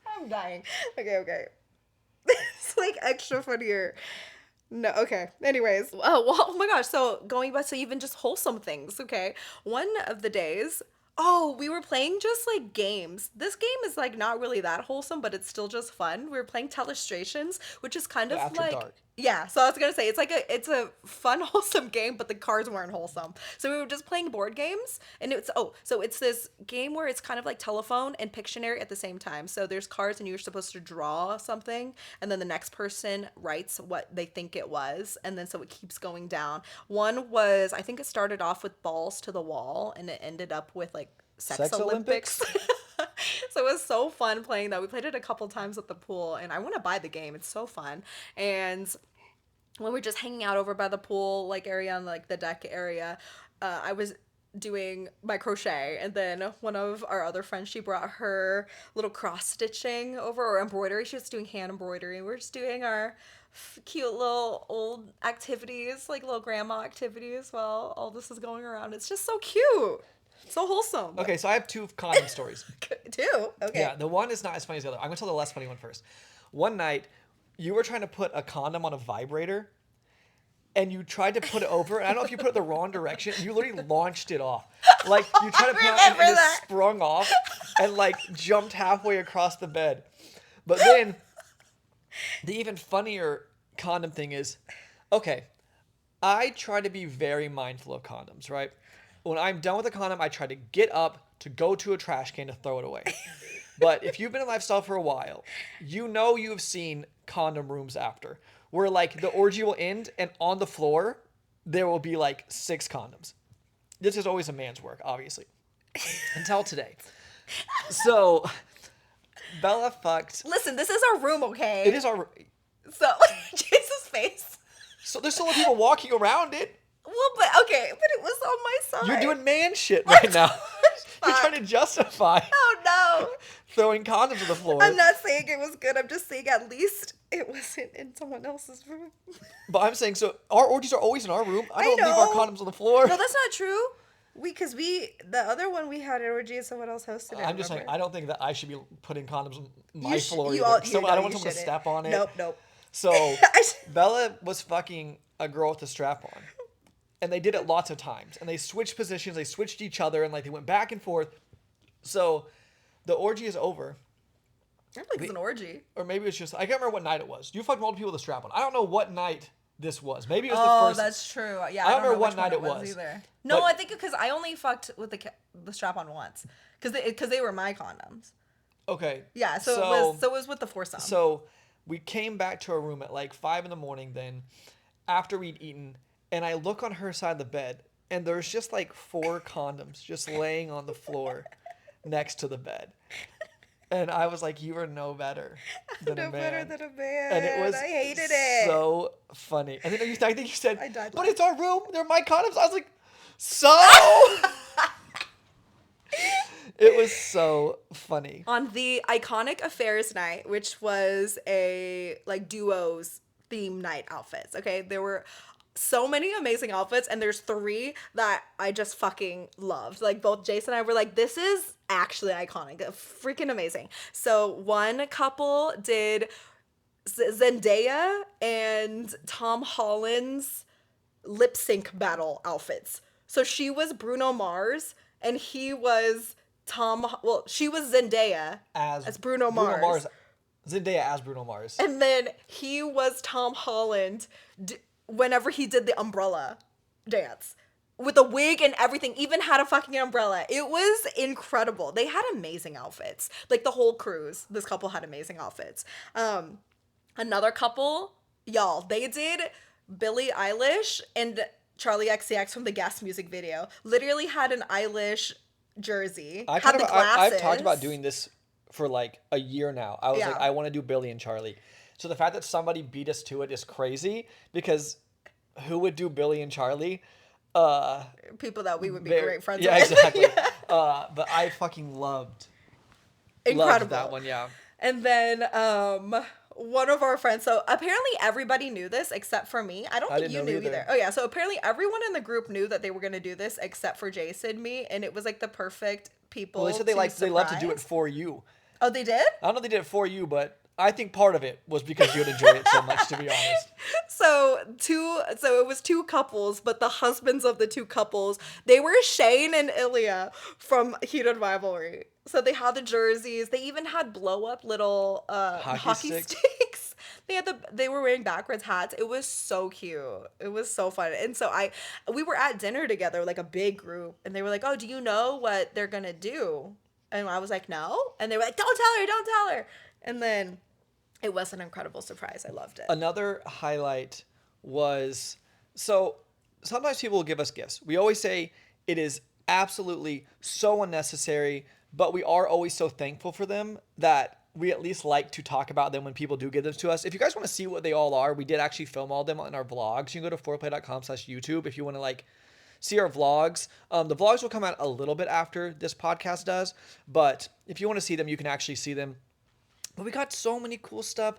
[SPEAKER 3] I'm dying. Okay. It's like extra funnier. No, okay. Anyways, oh my gosh. So going back to even just wholesome things, okay. One of the days, we were playing just like games. This game is like not really that wholesome, but it's still just fun. We were playing Telestrations, which is kind of
[SPEAKER 4] After
[SPEAKER 3] like
[SPEAKER 4] dark.
[SPEAKER 3] Yeah, so I was gonna say it's a fun, wholesome game, but the cards weren't wholesome. So we were just playing board games, and it's this game where it's kind of like telephone and Pictionary at the same time. So there's cards, and you're supposed to draw something, and then the next person writes what they think it was, and then so it keeps going down. One was, I think it started off with balls to the wall, and it ended up with like sex Olympics. So it was so fun playing that. We played it a couple times at the pool, and I want to buy the game. It's so fun. And when we're just hanging out over by the pool like area and like the deck area, I was doing my crochet, and then one of our other friends, she brought her little cross stitching over, or embroidery. She was doing hand embroidery, and we're just doing our cute little old activities, like little grandma activities while all this is going around. It's just so cute. So wholesome.
[SPEAKER 4] Okay, so I have 2 condom stories.
[SPEAKER 3] 2? Okay.
[SPEAKER 4] Yeah, the one is not as funny as the other. I'm going to tell the less funny one first. One night, you were trying to put a condom on a vibrator, and you tried to put it over. And I don't know if you put it the wrong direction. You literally launched it off. Like, you tried to put it on, and it just sprung off and, like, jumped halfway across the bed. But then, the even funnier condom thing is, okay, I try to be very mindful of condoms, right? When I'm done with a condom, I try to get up to go to a trash can to throw it away. But if you've been in lifestyle for a while, you know you've seen condom rooms after, where like the orgy will end and on the floor, there will be like 6 condoms. This is always a man's work, obviously. Until today. So, Bella fucked.
[SPEAKER 3] Listen, this is our room, okay?
[SPEAKER 4] It is our...
[SPEAKER 3] So, Jase's face.
[SPEAKER 4] So there's still people walking around it.
[SPEAKER 3] Well, but okay, but it was on my side.
[SPEAKER 4] You're doing man shit right now. You're trying to justify
[SPEAKER 3] Oh no.
[SPEAKER 4] throwing condoms on the floor.
[SPEAKER 3] I'm not saying it was good. I'm just saying at least it wasn't in someone else's room.
[SPEAKER 4] But I'm saying, so our orgies are always in our room. I don't leave
[SPEAKER 3] know.
[SPEAKER 4] our condoms on the floor.
[SPEAKER 3] No, that's not true. The other one we had an orgy and someone else hosted it.
[SPEAKER 4] I'm just saying, I don't think that I should be putting condoms on my
[SPEAKER 3] You
[SPEAKER 4] floor
[SPEAKER 3] you
[SPEAKER 4] either.
[SPEAKER 3] all,
[SPEAKER 4] So
[SPEAKER 3] you
[SPEAKER 4] I don't
[SPEAKER 3] know
[SPEAKER 4] want
[SPEAKER 3] you
[SPEAKER 4] someone to
[SPEAKER 3] shouldn't.
[SPEAKER 4] step on it.
[SPEAKER 3] Nope.
[SPEAKER 4] So Bella was fucking a girl with a strap on. And they did it lots of times. And they switched positions, they switched each other, and like they went back and forth. So the orgy is over.
[SPEAKER 3] I don't think it's an orgy.
[SPEAKER 4] Or maybe it's just, I can't remember what night it was. You fucked multiple people with a strap on. I don't know what night this was. Maybe it was the first.
[SPEAKER 3] Oh, that's true. Yeah,
[SPEAKER 4] I don't remember
[SPEAKER 3] know
[SPEAKER 4] what
[SPEAKER 3] which
[SPEAKER 4] night
[SPEAKER 3] one
[SPEAKER 4] it was.
[SPEAKER 3] either. No,
[SPEAKER 4] But-
[SPEAKER 3] I think because I only fucked with the strap on once, because they were my condoms.
[SPEAKER 4] Okay.
[SPEAKER 3] Yeah, so it was with the foursome.
[SPEAKER 4] So we came back to our room at like 5 a.m. then, after we'd eaten, and I look on her side of the bed, and there's just like 4 condoms just laying on the floor next to the bed. And I was like, you are no better than a man.
[SPEAKER 3] better than a man.
[SPEAKER 4] And it was
[SPEAKER 3] I hated it.
[SPEAKER 4] so funny. And then I think you said,
[SPEAKER 3] I died
[SPEAKER 4] but
[SPEAKER 3] laughing.
[SPEAKER 4] it's our room. They're my condoms. I was like, so? It was so funny.
[SPEAKER 3] On the iconic affairs night, which was a like duos theme night outfits. Okay, there were so many amazing outfits, and there's 3 that I just fucking loved. Like both Jase and I were like, this is actually iconic, freaking amazing. So one couple did Zendaya and Tom Holland's lip sync battle outfits. So she was Bruno Mars and he was she was Zendaya as Bruno Mars.
[SPEAKER 4] Zendaya as Bruno Mars.
[SPEAKER 3] And then he was Tom Holland whenever he did the umbrella dance. With a wig and everything, even had a fucking umbrella. It was incredible. They had amazing outfits. Like the whole cruise, this couple had amazing outfits. Another couple, y'all, they did Billie Eilish and Charlie XCX from the Guest music video. Literally had an Eilish jersey.
[SPEAKER 4] I've
[SPEAKER 3] had the glasses.
[SPEAKER 4] I've talked about doing this for like a year now. I was
[SPEAKER 3] Yeah.
[SPEAKER 4] like, I want to do Billy and Charlie. So the fact that somebody beat us to it is crazy, because who would do Billy and Charlie?
[SPEAKER 3] People that we would be
[SPEAKER 4] Very-
[SPEAKER 3] great friends
[SPEAKER 4] yeah,
[SPEAKER 3] with.
[SPEAKER 4] exactly. But I fucking loved
[SPEAKER 3] Incredible.
[SPEAKER 4] that one, yeah.
[SPEAKER 3] And then one of our friends, so apparently everybody knew this except for me. I don't think
[SPEAKER 4] didn't
[SPEAKER 3] you
[SPEAKER 4] know
[SPEAKER 3] knew
[SPEAKER 4] either.
[SPEAKER 3] either. Oh yeah, so apparently everyone in the group knew that they were going to do this except for Jason and me, and it was like the perfect people.
[SPEAKER 4] Well, they said they love to do it
[SPEAKER 3] surprise.
[SPEAKER 4] for you.
[SPEAKER 3] Oh, they did?
[SPEAKER 4] I don't know if they did it for you, but I think part of it was because you would enjoy it so much, to be honest.
[SPEAKER 3] So it was two couples, but the husbands of the two couples, they were Shane and Ilya from Heated Rivalry. So they had the jerseys. They even had blow up little hockey
[SPEAKER 4] sticks.
[SPEAKER 3] sticks. They were wearing backwards hats. It was so cute. It was so fun. And so we were at dinner together, like a big group, and they were like, "Oh, do you know what they're gonna do?" And I was like, "No." And they were like, "Don't tell her." And then it was an incredible surprise. I loved it.
[SPEAKER 4] Another highlight was, so sometimes people will give us gifts. We always say it is absolutely so unnecessary, but we are always so thankful for them that we at least like to talk about them when people do give them to us. If you guys want to see what they all are, we did actually film all of them on our vlogs. You can go to foreplay.com/YouTube if you want to like see our vlogs. The vlogs will come out a little bit after this podcast does, but if you want to see them, you can actually see them. But we got so many cool stuff.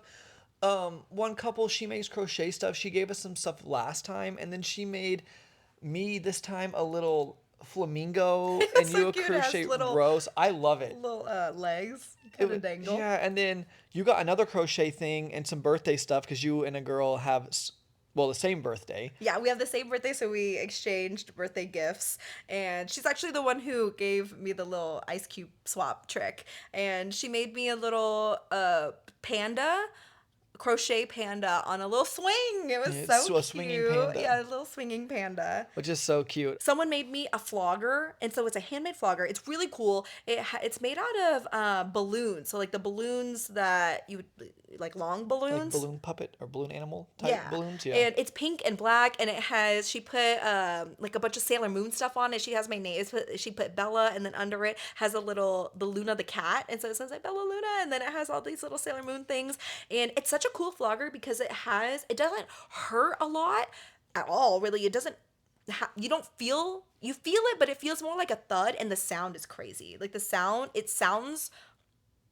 [SPEAKER 4] One couple, she makes crochet stuff. She gave us some stuff last time, and then she made me this time a little flamingo, and
[SPEAKER 3] so
[SPEAKER 4] you a
[SPEAKER 3] cute. It has
[SPEAKER 4] crochet
[SPEAKER 3] little-
[SPEAKER 4] rose. I love it.
[SPEAKER 3] Little legs kind of dangle.
[SPEAKER 4] Yeah, and then you got another crochet thing and some birthday stuff because you and a girl have, well, the same birthday.
[SPEAKER 3] Yeah, we have the same birthday, so we exchanged birthday gifts. And she's actually the one who gave me the little ice cube swap trick. And she made me a little panda, crochet panda on a little swing. It was
[SPEAKER 4] It's
[SPEAKER 3] so
[SPEAKER 4] a
[SPEAKER 3] cute.
[SPEAKER 4] swinging panda.
[SPEAKER 3] Yeah, a little swinging panda.
[SPEAKER 4] Which is so cute.
[SPEAKER 3] Someone made me a flogger, and so it's a handmade flogger. It's really cool. It's made out of balloons, so like the balloons that you would, like long balloons.
[SPEAKER 4] Like balloon puppet or balloon animal type balloons. Yeah.
[SPEAKER 3] And it's pink and black, and she put like a bunch of Sailor Moon stuff on it. She has my name. She put Bella, and then under it has the Luna the cat, and so it says like Bella Luna, and then it has all these little Sailor Moon things, and it's such a cool flogger because it doesn't hurt a lot at all. Really, it doesn't. You feel it, but it feels more like a thud, and the sound is crazy. Like it sounds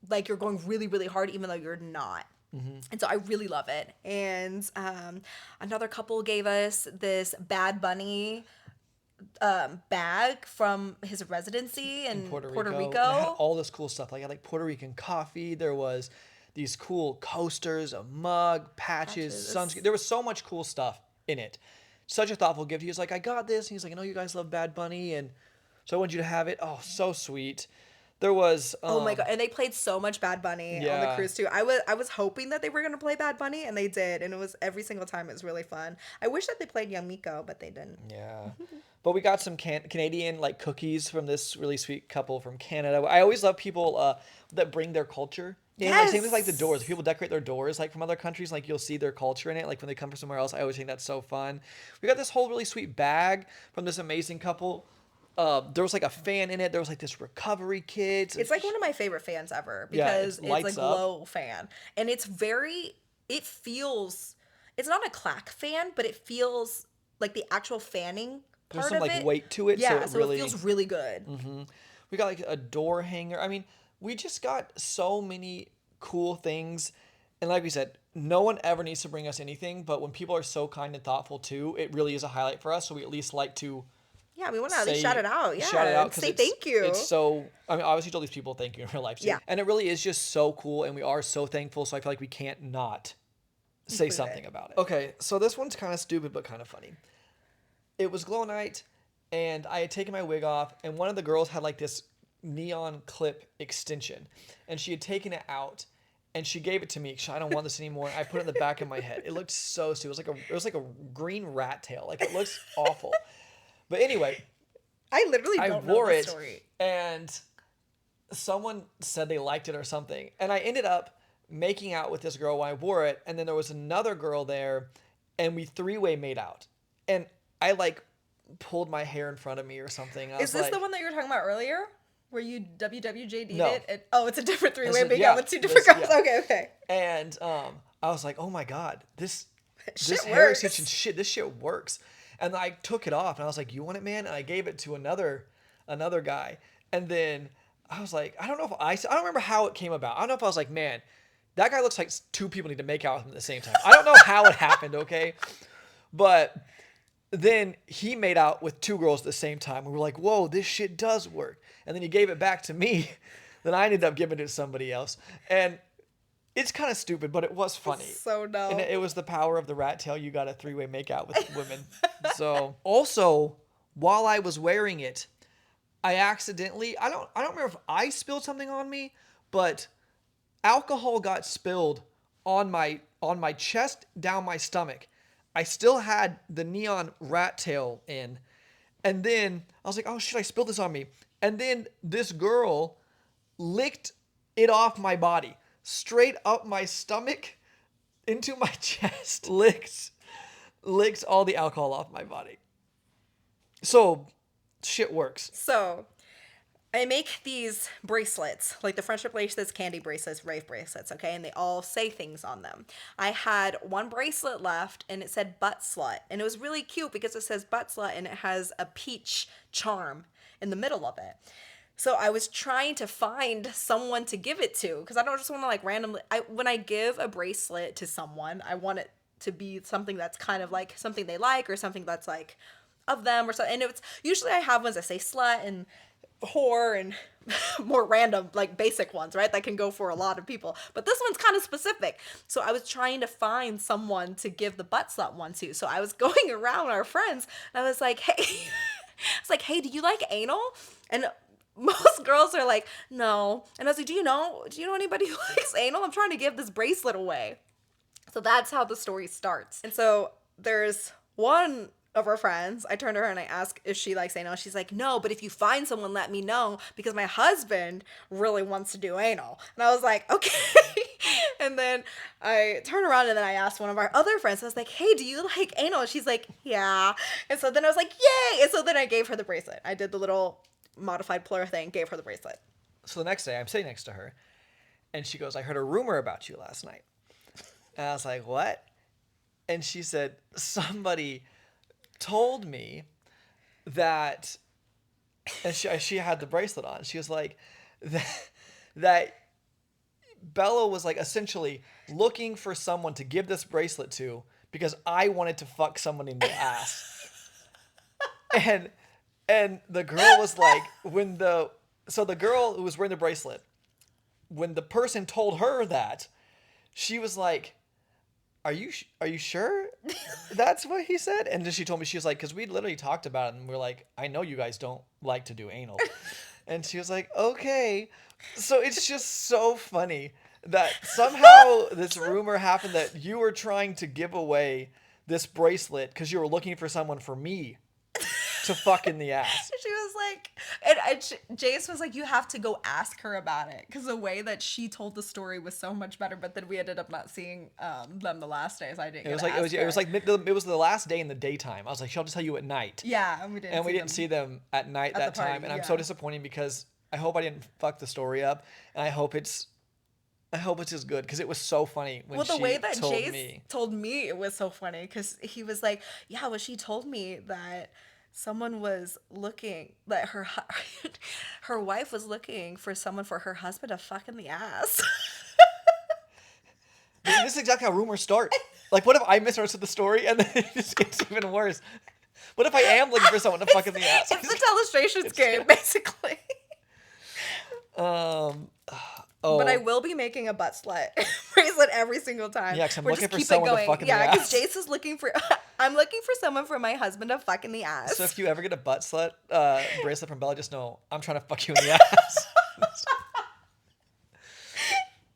[SPEAKER 3] like you're going really, really hard, even though you're not. Mm-hmm. And so I really love it. And another couple gave us this Bad Bunny bag from his residency in Puerto Rico.
[SPEAKER 4] And it had all this cool stuff. Like I like Puerto Rican coffee. There was these cool coasters, a mug, patches. Sunscreen. There was so much cool stuff in it. Such a thoughtful gift. He was like, I got this. And he's like, I know you guys love Bad Bunny, and so I want you to have it. Oh, so sweet. There was
[SPEAKER 3] oh my god, and they played so much Bad Bunny on the cruise too. I was hoping that they were gonna play Bad Bunny, and they did, and it was every single time. It was really fun. I wish that they played Young Miko, but they didn't.
[SPEAKER 4] Yeah, but we got some Canadian like cookies from this really sweet couple from Canada. I always love people that bring their culture. Yeah, like, same with like the doors. If people decorate their doors like from other countries, like you'll see their culture in it. Like when they come from somewhere else, I always think that's so fun. We got this whole really sweet bag from this amazing couple. There was like a fan in it. There was like this recovery kit.
[SPEAKER 3] It's like one of my favorite fans ever because it's a glow fan, and it's not a clack fan, but it feels like the actual fanning part
[SPEAKER 4] There's some
[SPEAKER 3] of
[SPEAKER 4] like
[SPEAKER 3] it.
[SPEAKER 4] weight to it.
[SPEAKER 3] Yeah,
[SPEAKER 4] so it
[SPEAKER 3] feels really good.
[SPEAKER 4] Mm-hmm. We got like a door hanger. I mean, we just got so many cool things. And like we said, no one ever needs to bring us anything, but when people are so kind and thoughtful too, it really is a highlight for us. So we at least like to
[SPEAKER 3] we want to at least shout it out. Yeah,
[SPEAKER 4] shout it out,
[SPEAKER 3] say thank you.
[SPEAKER 4] It's so, I mean, obviously told these people thank you in real life too.
[SPEAKER 3] Yeah.
[SPEAKER 4] And it really is just so cool, and we are so thankful, so I feel like we can't not say something about it. Okay, so this one's kind of stupid but kind of funny. It was glow night, and I had taken my wig off, and one of the girls had like this neon clip extension, and she had taken it out, and she gave it to me. I don't want this anymore. I put it in the back of my head. It looked so stupid. It was like a green rat tail. Like it looks awful. But anyway,
[SPEAKER 3] I literally don't know the story.
[SPEAKER 4] And someone said they liked it or something, and I ended up making out with this girl while I wore it, and then there was another girl there, and we three-way made out, and I like pulled my hair in front of me or something.
[SPEAKER 3] Is this the one that you were talking about earlier? Where you WWJD'd
[SPEAKER 4] No.
[SPEAKER 3] it? It's a different three-way making
[SPEAKER 4] yeah,
[SPEAKER 3] out with two different girls.
[SPEAKER 4] yeah.
[SPEAKER 3] Okay.
[SPEAKER 4] And I was like, oh my god, this
[SPEAKER 3] Shit
[SPEAKER 4] hair
[SPEAKER 3] works.
[SPEAKER 4] extension this shit works. And I took it off, and I was like, you want it, man? And I gave it to another guy. And then I was like, I don't remember how it came about. I don't know if I was like, man, that guy looks like two people need to make out with him at the same time. I don't know how it happened, okay? But then he made out with two girls at the same time. We were like, whoa, this shit does work. And then he gave it back to me. Then I ended up giving it to somebody else. And It's kind of stupid, but it was funny.
[SPEAKER 3] So dumb.
[SPEAKER 4] And it was the power of the rat tail. You got a 3-way makeout with women. So also, while I was wearing it, I accidentally, I don't remember if I spilled something on me, but alcohol got spilled on my chest, down my stomach. I still had the neon rat tail in. And then I was like, oh shit, I spilled this on me. And then this girl licked it off my body, straight up my stomach, into my chest, licked all the alcohol off my body. So, shit works.
[SPEAKER 3] So, I make these bracelets, like the friendship bracelets, candy bracelets, rave bracelets, okay? And they all say things on them. I had one bracelet left and it said butt slut. And it was really cute because it says butt slut and it has a peach charm in the middle of it. So I was trying to find someone to give it to because I don't just want to like randomly, when I give a bracelet to someone, I want it to be something that's kind of like something they like or something that's like of them or something. And it's usually I have ones that say slut and whore and more random like basic ones, right, that can go for a lot of people, but this one's kind of specific. So I was trying to find someone to give the butt slut one to. So I was going around our friends and I was like, hey it's like, hey, do you like anal? And most girls are like, no. And I was like, do you know anybody who likes anal? I'm trying to give this bracelet away. So that's how the story starts. And so there's one of our friends, I turned to her and I asked if she likes anal. She's like, no, but if you find someone, let me know because my husband really wants to do anal. And I was like, okay. And then I turned around and then I asked one of our other friends, I was like, hey, do you like anal? And she's like, yeah. And so then I was like, yay. And so then I gave her the bracelet. I did the little modified plural thing, gave her the bracelet.
[SPEAKER 4] So the next day I'm sitting next to her and she goes, I heard a rumor about you last night. And I was like, what? And she said, somebody told me that, and she had the bracelet on. She was like, that Bella was like essentially looking for someone to give this bracelet to because I wanted to fuck someone in the ass. And the girl was like, so the girl who was wearing the bracelet, when the person told her that, she was like, are you sure that's what he said? And then she told me, she was like, because we literally talked about it and we're like, I know you guys don't like to do anal. And she was like, okay. So it's just so funny that somehow this rumor happened that you were trying to give away this bracelet because you were looking for someone for me to fuck in the ass.
[SPEAKER 3] She was like, and Jase was like, you have to go ask her about it because the way that she told the story was so much better. But then we ended up not seeing them the last day, so I didn't.
[SPEAKER 4] It was the last day in the daytime. I was like, she'll just tell you at night.
[SPEAKER 3] Yeah, and we didn't
[SPEAKER 4] see them at night that time, and I'm so disappointed because I hope I didn't fuck the story up, and I hope it's as good because it was so funny when
[SPEAKER 3] the way that
[SPEAKER 4] told
[SPEAKER 3] Jase
[SPEAKER 4] me.
[SPEAKER 3] told me it was so funny because he was like, yeah, well, she told me that someone was looking, that her wife was looking for someone for her husband to fuck in the ass.
[SPEAKER 4] This is exactly how rumors start. Like, what if I misunderstood the story and then it just gets even worse? What if I am looking for someone to fuck in the ass?
[SPEAKER 3] It's the Telestrations game, basically. But I will be making a butt slut bracelet every single time.
[SPEAKER 4] Yeah, because I'm looking for someone to fuck in the ass.
[SPEAKER 3] Yeah, because Jase is looking for... I'm looking for someone for my husband to fuck in the ass.
[SPEAKER 4] So if you ever get a butt slut bracelet from Bella, just know I'm trying to fuck you in the ass.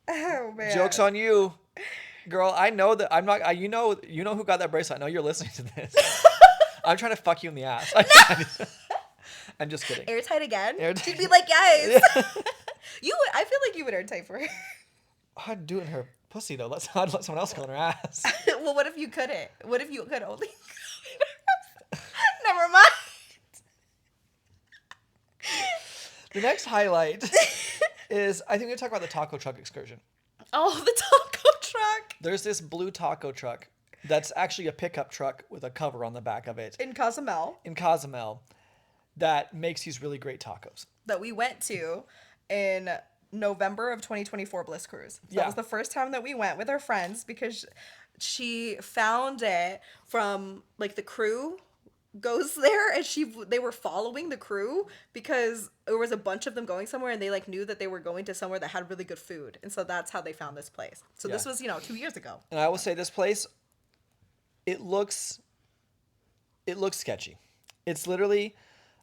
[SPEAKER 3] Oh, man.
[SPEAKER 4] Joke's on you. Girl, I know that I'm not... You know who got that bracelet. I know you're listening to this. I'm trying to fuck you in the ass. I'm just kidding.
[SPEAKER 3] Airtight again?
[SPEAKER 4] Airtight.
[SPEAKER 3] She'd be like, yes. Yeah. I feel like you would airtight for her.
[SPEAKER 4] I'd do it in her pussy, though. I'd let someone else go in her ass.
[SPEAKER 3] Well, what if you couldn't? What if you could only Never mind.
[SPEAKER 4] The next highlight is, I think we're going to talk about the taco truck excursion.
[SPEAKER 3] Oh, the taco truck.
[SPEAKER 4] There's this blue taco truck that's actually a pickup truck with a cover on the back of it.
[SPEAKER 3] In Cozumel.
[SPEAKER 4] That makes these really great tacos.
[SPEAKER 3] That we went to in November of 2024 Bliss Cruise. So that was the first time that we went with our friends because she found it from like the crew goes there, and they were following the crew because there was a bunch of them going somewhere, and they like knew that they were going to somewhere that had really good food, and so that's how they found this place. So this
[SPEAKER 4] Yeah.
[SPEAKER 3] was 2 years ago.
[SPEAKER 4] And I will say this place, it looks sketchy. It's literally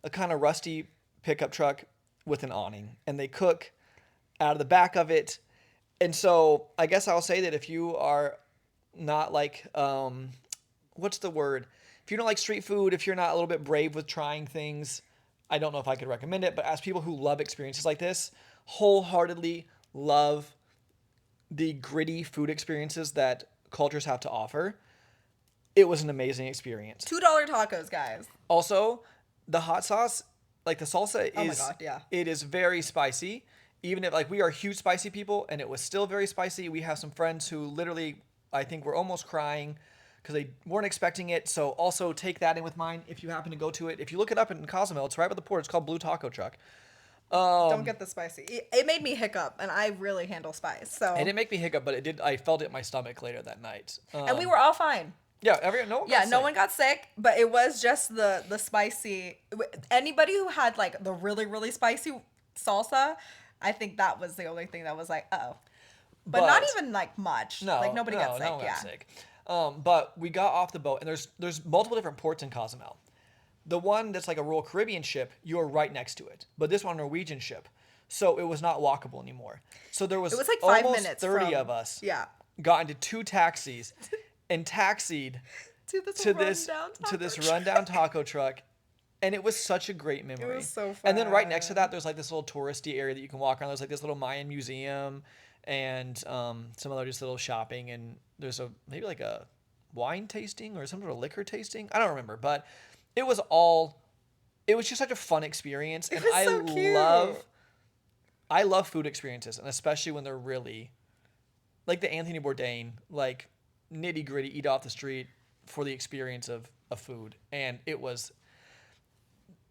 [SPEAKER 4] a kind of rusty pickup truck with an awning, and they cook out of the back of it. And so I guess I'll say that if you are not like, what's the word? If you don't like street food, if you're not a little bit brave with trying things, I don't know if I could recommend it. But as people who love experiences like this, wholeheartedly love the gritty food experiences that cultures have to offer, it was an amazing experience.
[SPEAKER 3] $2 tacos, guys.
[SPEAKER 4] Also, the hot sauce, like the salsa is,
[SPEAKER 3] Oh my God, yeah.
[SPEAKER 4] it is very spicy. Even if like we are huge spicy people and it was still very spicy. We have some friends who literally, I think, were almost crying because they weren't expecting it. So also take that in with mind if you happen to go to it. If you look it up in Cozumel, it's right by the port. It's called Blue Taco Truck.
[SPEAKER 3] Don't get the spicy. It made me hiccup, and I really handle spice. So
[SPEAKER 4] It didn't make me hiccup, but it did. I felt it in my stomach later that night.
[SPEAKER 3] and we were all fine.
[SPEAKER 4] Yeah, no one got
[SPEAKER 3] Yeah, no
[SPEAKER 4] sick.
[SPEAKER 3] one got sick, but it was just the spicy. Anybody who had like the really, really spicy salsa, I think that was the only thing that was like, oh. But not
[SPEAKER 4] But-
[SPEAKER 3] even like much.
[SPEAKER 4] No,
[SPEAKER 3] like nobody got sick.
[SPEAKER 4] no one
[SPEAKER 3] Yeah.
[SPEAKER 4] got sick. But we got off the boat, and there's multiple different ports in Cozumel. The one that's like a Royal Caribbean ship, you're right next to it. But this one, a Norwegian ship, so it was not walkable anymore. So there was
[SPEAKER 3] It was like 5
[SPEAKER 4] almost
[SPEAKER 3] minutes
[SPEAKER 4] 30
[SPEAKER 3] from-
[SPEAKER 4] of us.
[SPEAKER 3] Yeah.
[SPEAKER 4] Got into 2 taxis and taxied
[SPEAKER 3] To this
[SPEAKER 4] rundown taco truck. And it was such a great memory.
[SPEAKER 3] was so
[SPEAKER 4] And then right next to
[SPEAKER 3] fun.
[SPEAKER 4] that, there's like this little touristy area that you can walk around. There's like this little Mayan museum and some other just little shopping. And there's maybe like a wine tasting or some sort of liquor tasting. I don't remember, but it was just such a fun experience. And
[SPEAKER 3] was so cute.
[SPEAKER 4] I love food experiences, and especially when they're really like the Anthony Bourdain, like nitty gritty, eat off the street for the experience of food. And it was,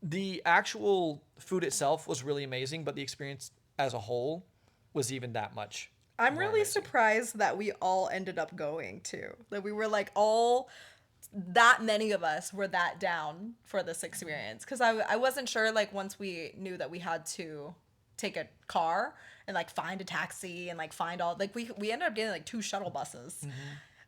[SPEAKER 4] the actual food itself was really amazing, but the experience as a whole was even that much.
[SPEAKER 3] I'm
[SPEAKER 4] more
[SPEAKER 3] really
[SPEAKER 4] amazing.
[SPEAKER 3] surprised that we all ended up going too. That we were like all that many of us were that down for this experience, because I wasn't sure, like, once we knew that we had to take a car and like find a taxi and like find all, like, we ended up getting like 2 shuttle buses.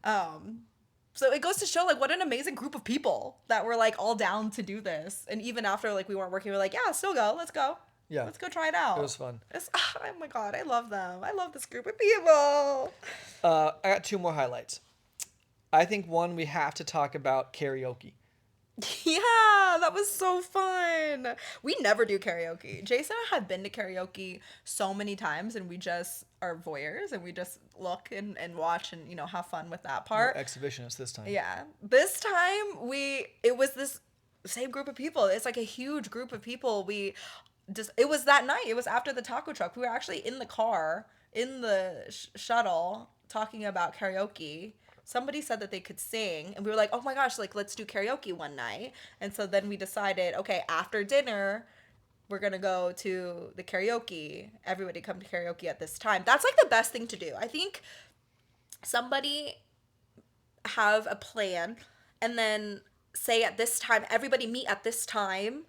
[SPEAKER 3] So it goes to show like what an amazing group of people that were like all down to do this. And even after like we weren't working, we were like, yeah, still go, let's go.
[SPEAKER 4] Yeah.
[SPEAKER 3] Let's go try it out.
[SPEAKER 4] It was fun.
[SPEAKER 3] Oh my God, I love them. I love this group of people.
[SPEAKER 4] I got 2 more highlights. I think one, we have to talk about karaoke.
[SPEAKER 3] Yeah, that was so fun. We never do karaoke. Jason and I have been to karaoke so many times, and we just are voyeurs, and we just look and watch and, have fun with that part.
[SPEAKER 4] We're exhibitionists this time.
[SPEAKER 3] Yeah. This time it was this same group of people. It's like a huge group of people. It was that night. It was after the taco truck. We were actually in the car, in the shuttle, talking about karaoke. Somebody said that they could sing, and we were like, oh my gosh, like, let's do karaoke one night. And so then we decided, okay, after dinner, we're going to go to the karaoke. Everybody come to karaoke at this time. That's like the best thing to do. I think somebody have a plan and then say at this time, everybody meet at this time,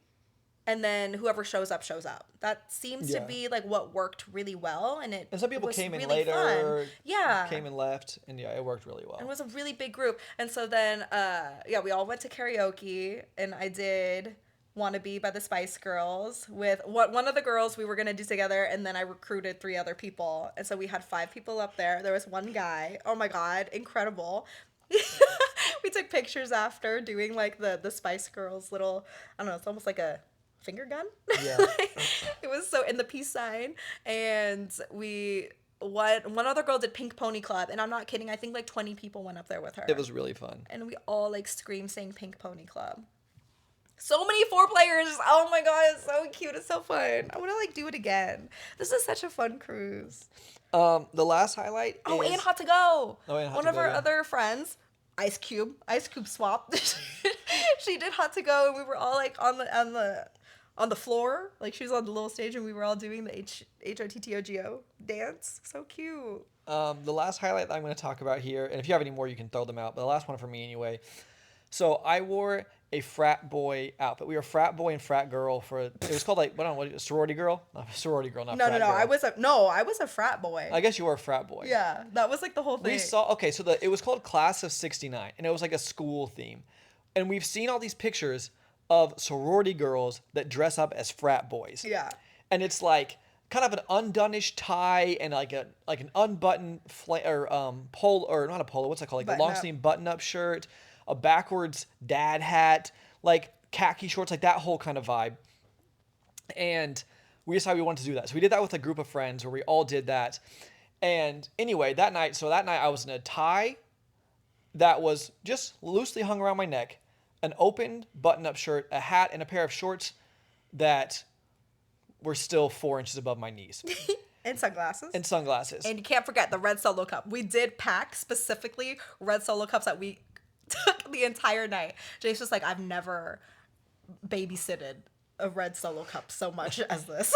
[SPEAKER 3] and then whoever shows up, shows up. That seems to
[SPEAKER 4] Yeah.
[SPEAKER 3] be like what worked really well. And
[SPEAKER 4] some people
[SPEAKER 3] was
[SPEAKER 4] came in
[SPEAKER 3] really
[SPEAKER 4] later,
[SPEAKER 3] fun. Yeah.
[SPEAKER 4] came and left, and yeah, it worked really well.
[SPEAKER 3] It was a really big group. And so then, we all went to karaoke, and I did Wanna Be by the Spice Girls with one of the girls we were going to do together, and then I recruited 3 other people. And so we had 5 people up there. There was one guy. Oh my God, incredible. We took pictures after doing like the Spice Girls little, I don't know, it's almost like a finger gun.
[SPEAKER 4] Yeah.
[SPEAKER 3] It was so, in the peace sign. And one other girl did Pink Pony Club, and I'm not kidding, I think like 20 people went up there with her.
[SPEAKER 4] It was really fun.
[SPEAKER 3] And we all like scream saying Pink Pony Club. So many 4 players. Oh my God, it's so cute. It's so fun. I want to like do it again. This is such a fun cruise.
[SPEAKER 4] The last highlight
[SPEAKER 3] Oh,
[SPEAKER 4] is...
[SPEAKER 3] and Hot to Go.
[SPEAKER 4] Oh, and Hot
[SPEAKER 3] One
[SPEAKER 4] to
[SPEAKER 3] of
[SPEAKER 4] Go,
[SPEAKER 3] our
[SPEAKER 4] yeah.
[SPEAKER 3] other friends, Ice Cube swap. She did Hot to Go, and we were all like on the floor. Like, she was on the little stage, and we were all doing the HOTTOGO dance. So cute.
[SPEAKER 4] The last highlight that I'm going to talk about here, and if you have any more, you can throw them out, but the last one for me anyway. So I wore a frat boy outfit. We were frat boy and frat girl it was called like, what, sorority girl? Not sorority girl, not
[SPEAKER 3] No,
[SPEAKER 4] frat
[SPEAKER 3] no, no.
[SPEAKER 4] girl.
[SPEAKER 3] I was a frat boy.
[SPEAKER 4] I guess you were a frat boy.
[SPEAKER 3] Yeah, that was like the whole thing.
[SPEAKER 4] We saw, okay, so it was called Class of 69, and it was like a school theme. And we've seen all these pictures of sorority girls that dress up as frat boys.
[SPEAKER 3] Yeah.
[SPEAKER 4] And it's like kind of an undone-ish tie and like an unbuttoned polo, or not a polo, what's that called? Like a long sleeve button-up shirt, a backwards dad hat, like khaki shorts, like that whole kind of vibe. And we decided we wanted to do that. So we did that with a group of friends where we all did that. And anyway, that night I was in a tie that was just loosely hung around my neck, an opened button-up shirt, a hat, and a pair of shorts that were still 4 inches above my knees.
[SPEAKER 3] And sunglasses.
[SPEAKER 4] And
[SPEAKER 3] you can't forget the red Solo cup. We did pack specifically red Solo cups that we took the entire night. Jase was like, I've never babysitted a red Solo cup so much as this.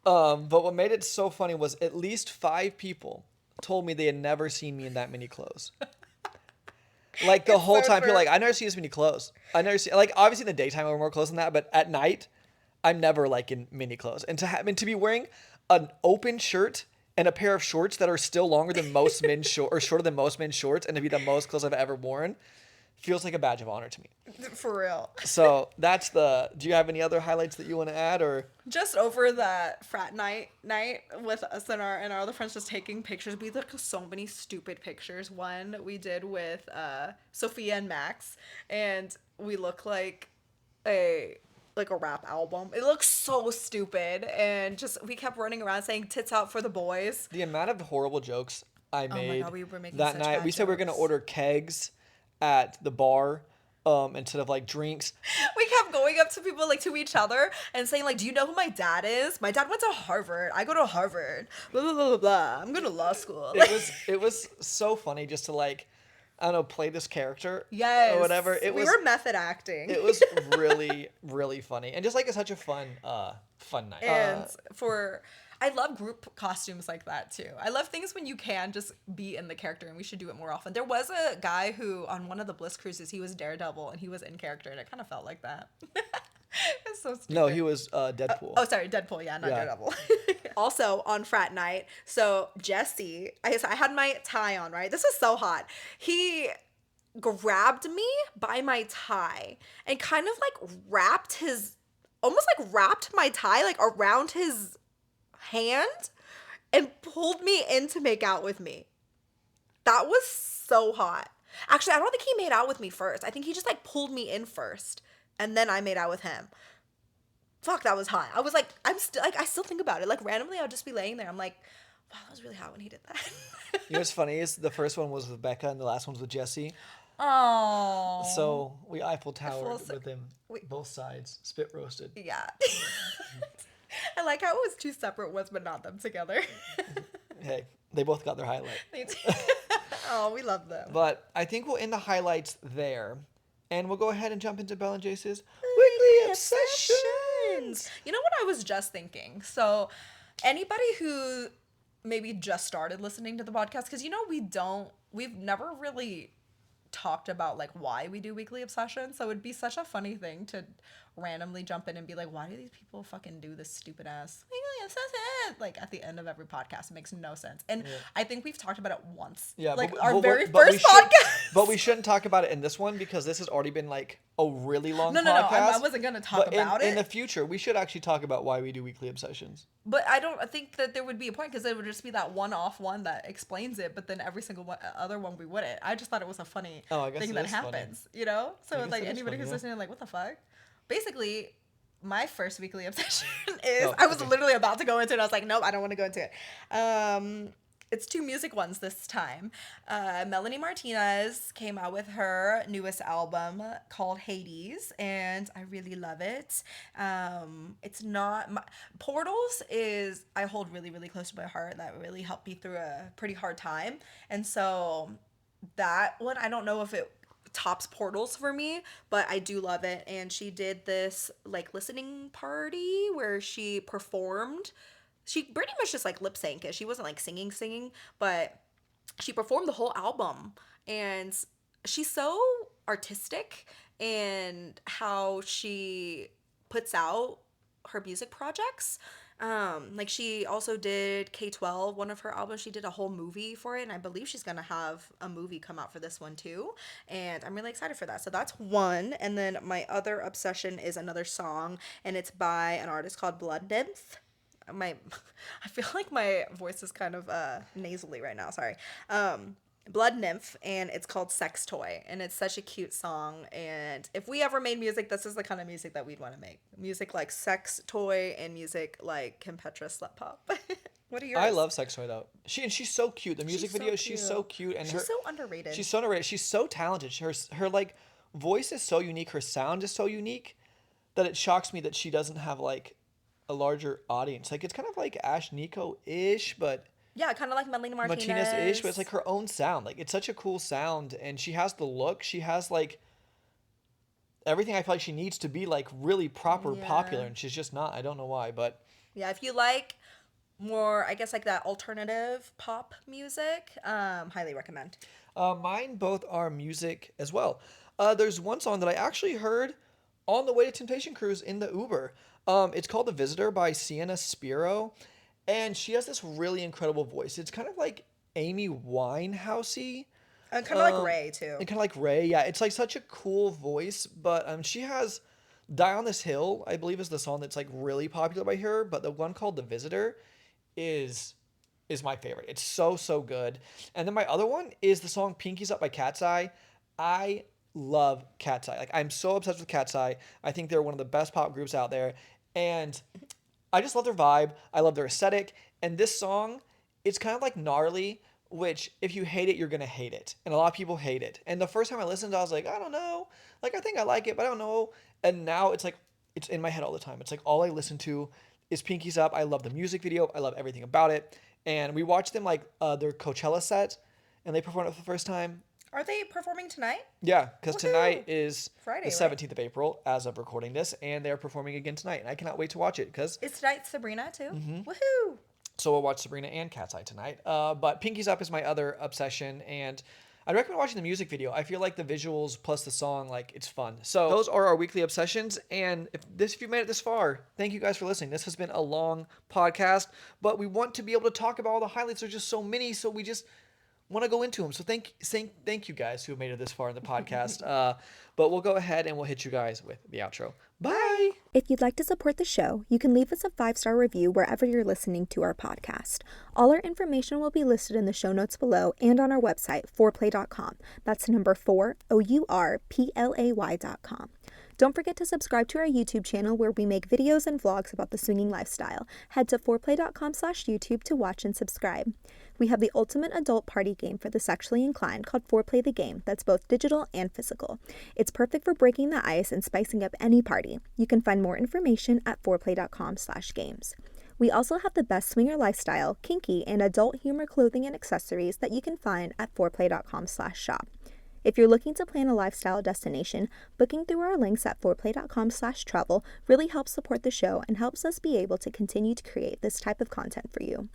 [SPEAKER 4] But what made it so funny was at least 5 people told me they had never seen me in that many clothes. Like the whole time, people are like, I never see this many clothes. I never see, like, obviously in the daytime I wear more clothes than that, but at night I'm never like in mini clothes. And to be wearing an open shirt and a pair of shorts that are still longer than most men's or shorter than most men's shorts, and to be the most clothes I've ever worn, feels like a badge of honor to me.
[SPEAKER 3] For real.
[SPEAKER 4] So that's do you have any other highlights that you want to add, or?
[SPEAKER 3] Just over that frat night with us and our other friends just taking pictures. We took so many stupid pictures. One we did with Sophia and Max, and we look like a rap album. It looks so stupid, and just we kept running around saying "tits out for the boys."
[SPEAKER 4] The amount of horrible jokes I made
[SPEAKER 3] God, we were making
[SPEAKER 4] that
[SPEAKER 3] such
[SPEAKER 4] night.
[SPEAKER 3] bad
[SPEAKER 4] We said we were gonna
[SPEAKER 3] jokes.
[SPEAKER 4] order kegs at the bar instead of like drinks.
[SPEAKER 3] We kept going up to people, like to each other, and saying like, "Do you know who my dad is? My dad went to Harvard. I go to Harvard. Blah blah blah blah blah. I'm going to law school."
[SPEAKER 4] It was so funny just to like, I don't know, play this character.
[SPEAKER 3] Yes.
[SPEAKER 4] Or whatever.
[SPEAKER 3] We were method acting.
[SPEAKER 4] It was really, really funny. And just like such a fun night.
[SPEAKER 3] And I love group costumes like that too. I love things when you can just be in the character, and we should do it more often. There was a guy who on one of the Bliss cruises, he was Daredevil and he was in character, and it kind of felt like that. It's so stupid.
[SPEAKER 4] No, he was Deadpool.
[SPEAKER 3] Sorry, Deadpool. Yeah, not
[SPEAKER 4] Yeah.
[SPEAKER 3] Daredevil. Also on frat night, so Jesse, I had my tie on, right? This is so hot. He grabbed me by my tie and kind of like wrapped my tie like around his hand and pulled me in to make out with me. That was so hot. Actually, I don't think he made out with me first. I think he just like pulled me in first, and then I made out with him. Fuck, that was hot. I was like, I still think about it. Like randomly, I'll just be laying there. I'm like, wow, that was really hot when he did that.
[SPEAKER 4] You know what's funny is the first one was with Becca and the last one was with Jesse.
[SPEAKER 3] Oh.
[SPEAKER 4] So we Eiffel Towered
[SPEAKER 3] Eiffel-
[SPEAKER 4] with him, both sides, spit roasted.
[SPEAKER 3] Yeah. I like how it was 2 separate ones, but not them together.
[SPEAKER 4] Hey, they both got their highlight.
[SPEAKER 3] Oh, we love them.
[SPEAKER 4] But I think we'll end the highlights there. And we'll go ahead and jump into Belle and Jace's Weekly Obsessions.
[SPEAKER 3] You know what I was just thinking? So anybody who maybe just started listening to the podcast, because we've never really talked about like why we do weekly obsessions, so it'd be such a funny thing to randomly jump in and be like, why do these people fucking do this stupid ass weekly obsession like at the end of every podcast? It makes no sense. And I think we've talked about it once, like our very first podcast.
[SPEAKER 4] But we shouldn't talk about it in this one because this has already been like a really long podcast.
[SPEAKER 3] No, I wasn't gonna talk about it.
[SPEAKER 4] In the future, we should actually talk about why we do weekly obsessions.
[SPEAKER 3] But I think that there would be a point, because it would just be that one-off one that explains it, but then every single other one we wouldn't. I just thought it was a funny thing that happens, you know? So like anybody who's listening, like, what the fuck? Basically, my first weekly obsession is, I was literally about to go into it. I was like, nope, I don't want to go into it. It's 2 music ones this time. Melanie Martinez came out with her newest album called Hades, and I really love it. It's not... Portals I hold really, really close to my heart. That really helped me through a pretty hard time. And so that one, I don't know if it tops Portals for me, but I do love it. And she did this like listening party where she performed. She pretty much just like lip sync it. She wasn't like singing, but she performed the whole album, and she's so artistic and how she puts out her music projects. Like she also did K-12, one of her albums. She did a whole movie for it, and I believe she's gonna have a movie come out for this one too. And I'm really excited for that. So that's one. And then my other obsession is another song, and it's by an artist called Blood Nymph. I feel like my voice is kind of nasally right now. Sorry. Blood Nymph, and it's called Sex Toy, and it's such a cute song. And if we ever made music, this is the kind of music that we'd want to make. Music like Sex Toy and music like Kim Petra Slut Pop. What are yours?
[SPEAKER 4] I love Sex Toy though. She's so cute. The music
[SPEAKER 3] so
[SPEAKER 4] video, she's so cute, and
[SPEAKER 3] she's so underrated.
[SPEAKER 4] She's so underrated. She's so talented. Her like voice is so unique. Her sound is so unique that it shocks me that she doesn't have like a larger audience. Like it's kind of like Ash Nico ish, but
[SPEAKER 3] yeah, kind of like Melina Martinez-ish,
[SPEAKER 4] but it's like her own sound. Like it's such a cool sound, and she has the look. She has like everything I feel like she needs to be like really proper popular, and she's just not. I don't know why, but
[SPEAKER 3] yeah, if you like more, I guess like that alternative pop music, highly recommend.
[SPEAKER 4] Mine both are music as well. There's one song that I actually heard on the way to Temptation Cruise in the Uber. It's called "The Visitor" by Sienna Spiro. And she has this really incredible voice. It's kind of like Amy Winehouse-y.
[SPEAKER 3] And kind of like Ray, too.
[SPEAKER 4] And kind of like Ray, yeah. It's like such a cool voice. But she has Die on This Hill, I believe is the song that's like really popular by her. But the one called The Visitor is my favorite. It's so, so good. And then my other one is the song Pinkies Up by Cat's Eye. I love Cat's Eye. Like I'm so obsessed with Cat's Eye. I think they're one of the best pop groups out there. And I just love their vibe. I love their aesthetic. And this song, it's kind of like gnarly, which if you hate it, you're going to hate it. And a lot of people hate it. And the first time I listened, I was like, I don't know. Like, I think I like it, but I don't know. And now it's like, it's in my head all the time. It's like all I listen to is Pinkies Up. I love the music video. I love everything about it. And we watched them like their Coachella set, and they performed it for the first time.
[SPEAKER 3] Are they performing tonight?
[SPEAKER 4] Yeah, because tonight is
[SPEAKER 3] Friday,
[SPEAKER 4] the 17th of April as of recording this, and they're performing again tonight. And I cannot wait to watch it because
[SPEAKER 3] it's tonight Sabrina too. Mm-hmm. Woohoo!
[SPEAKER 4] So we'll watch Sabrina and Cat's Eye tonight. But Pinkies Up is my other obsession, and I'd recommend watching the music video. I feel like the visuals plus the song, like it's fun. So those are our weekly obsessions. And if you made it this far, thank you guys for listening. This has been a long podcast, but we want to be able to talk about all the highlights. There's just so many, so we just want to go into them. So thank you guys who have made it this far in the podcast. But we'll go ahead and we'll hit you guys with the outro. Bye.
[SPEAKER 2] If you'd like to support the show, you can leave us a 5-star review wherever you're listening to our podcast. All our information will be listed in the show notes below and on our website, fourplay.com. That's number 4, OURPLAY.com. Don't forget to subscribe to our YouTube channel where we make videos and vlogs about the swinging lifestyle. Head to fourplay.com/YouTube to watch and subscribe. We have the ultimate adult party game for the sexually inclined called Foreplay the Game that's both digital and physical. It's perfect for breaking the ice and spicing up any party. You can find more information at foreplay.com/games. We also have the best swinger lifestyle, kinky, and adult humor clothing and accessories that you can find at foreplay.com/shop. If you're looking to plan a lifestyle destination, booking through our links at foreplay.com/travel really helps support the show and helps us be able to continue to create this type of content for you.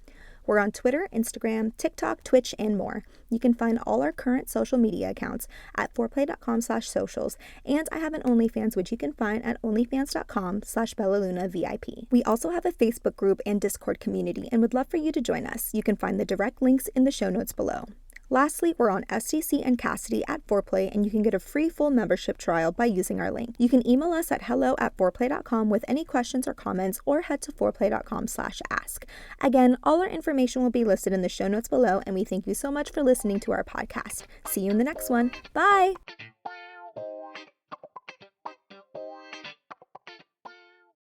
[SPEAKER 2] We're on Twitter, Instagram, TikTok, Twitch, and more. You can find all our current social media accounts at foreplay.com/socials, and I have an OnlyFans, which you can find at onlyfans.com/BellaLunaVIP. We also have a Facebook group and Discord community and would love for you to join us. You can find the direct links in the show notes below. Lastly, we're on STC and Cassidy at Foreplay, and you can get a free full membership trial by using our link. You can email us at hello@foreplay.com with any questions or comments, or head to foreplay.com/ask. Again, all our information will be listed in the show notes below, and we thank you so much for listening to our podcast. See you in the next one. Bye!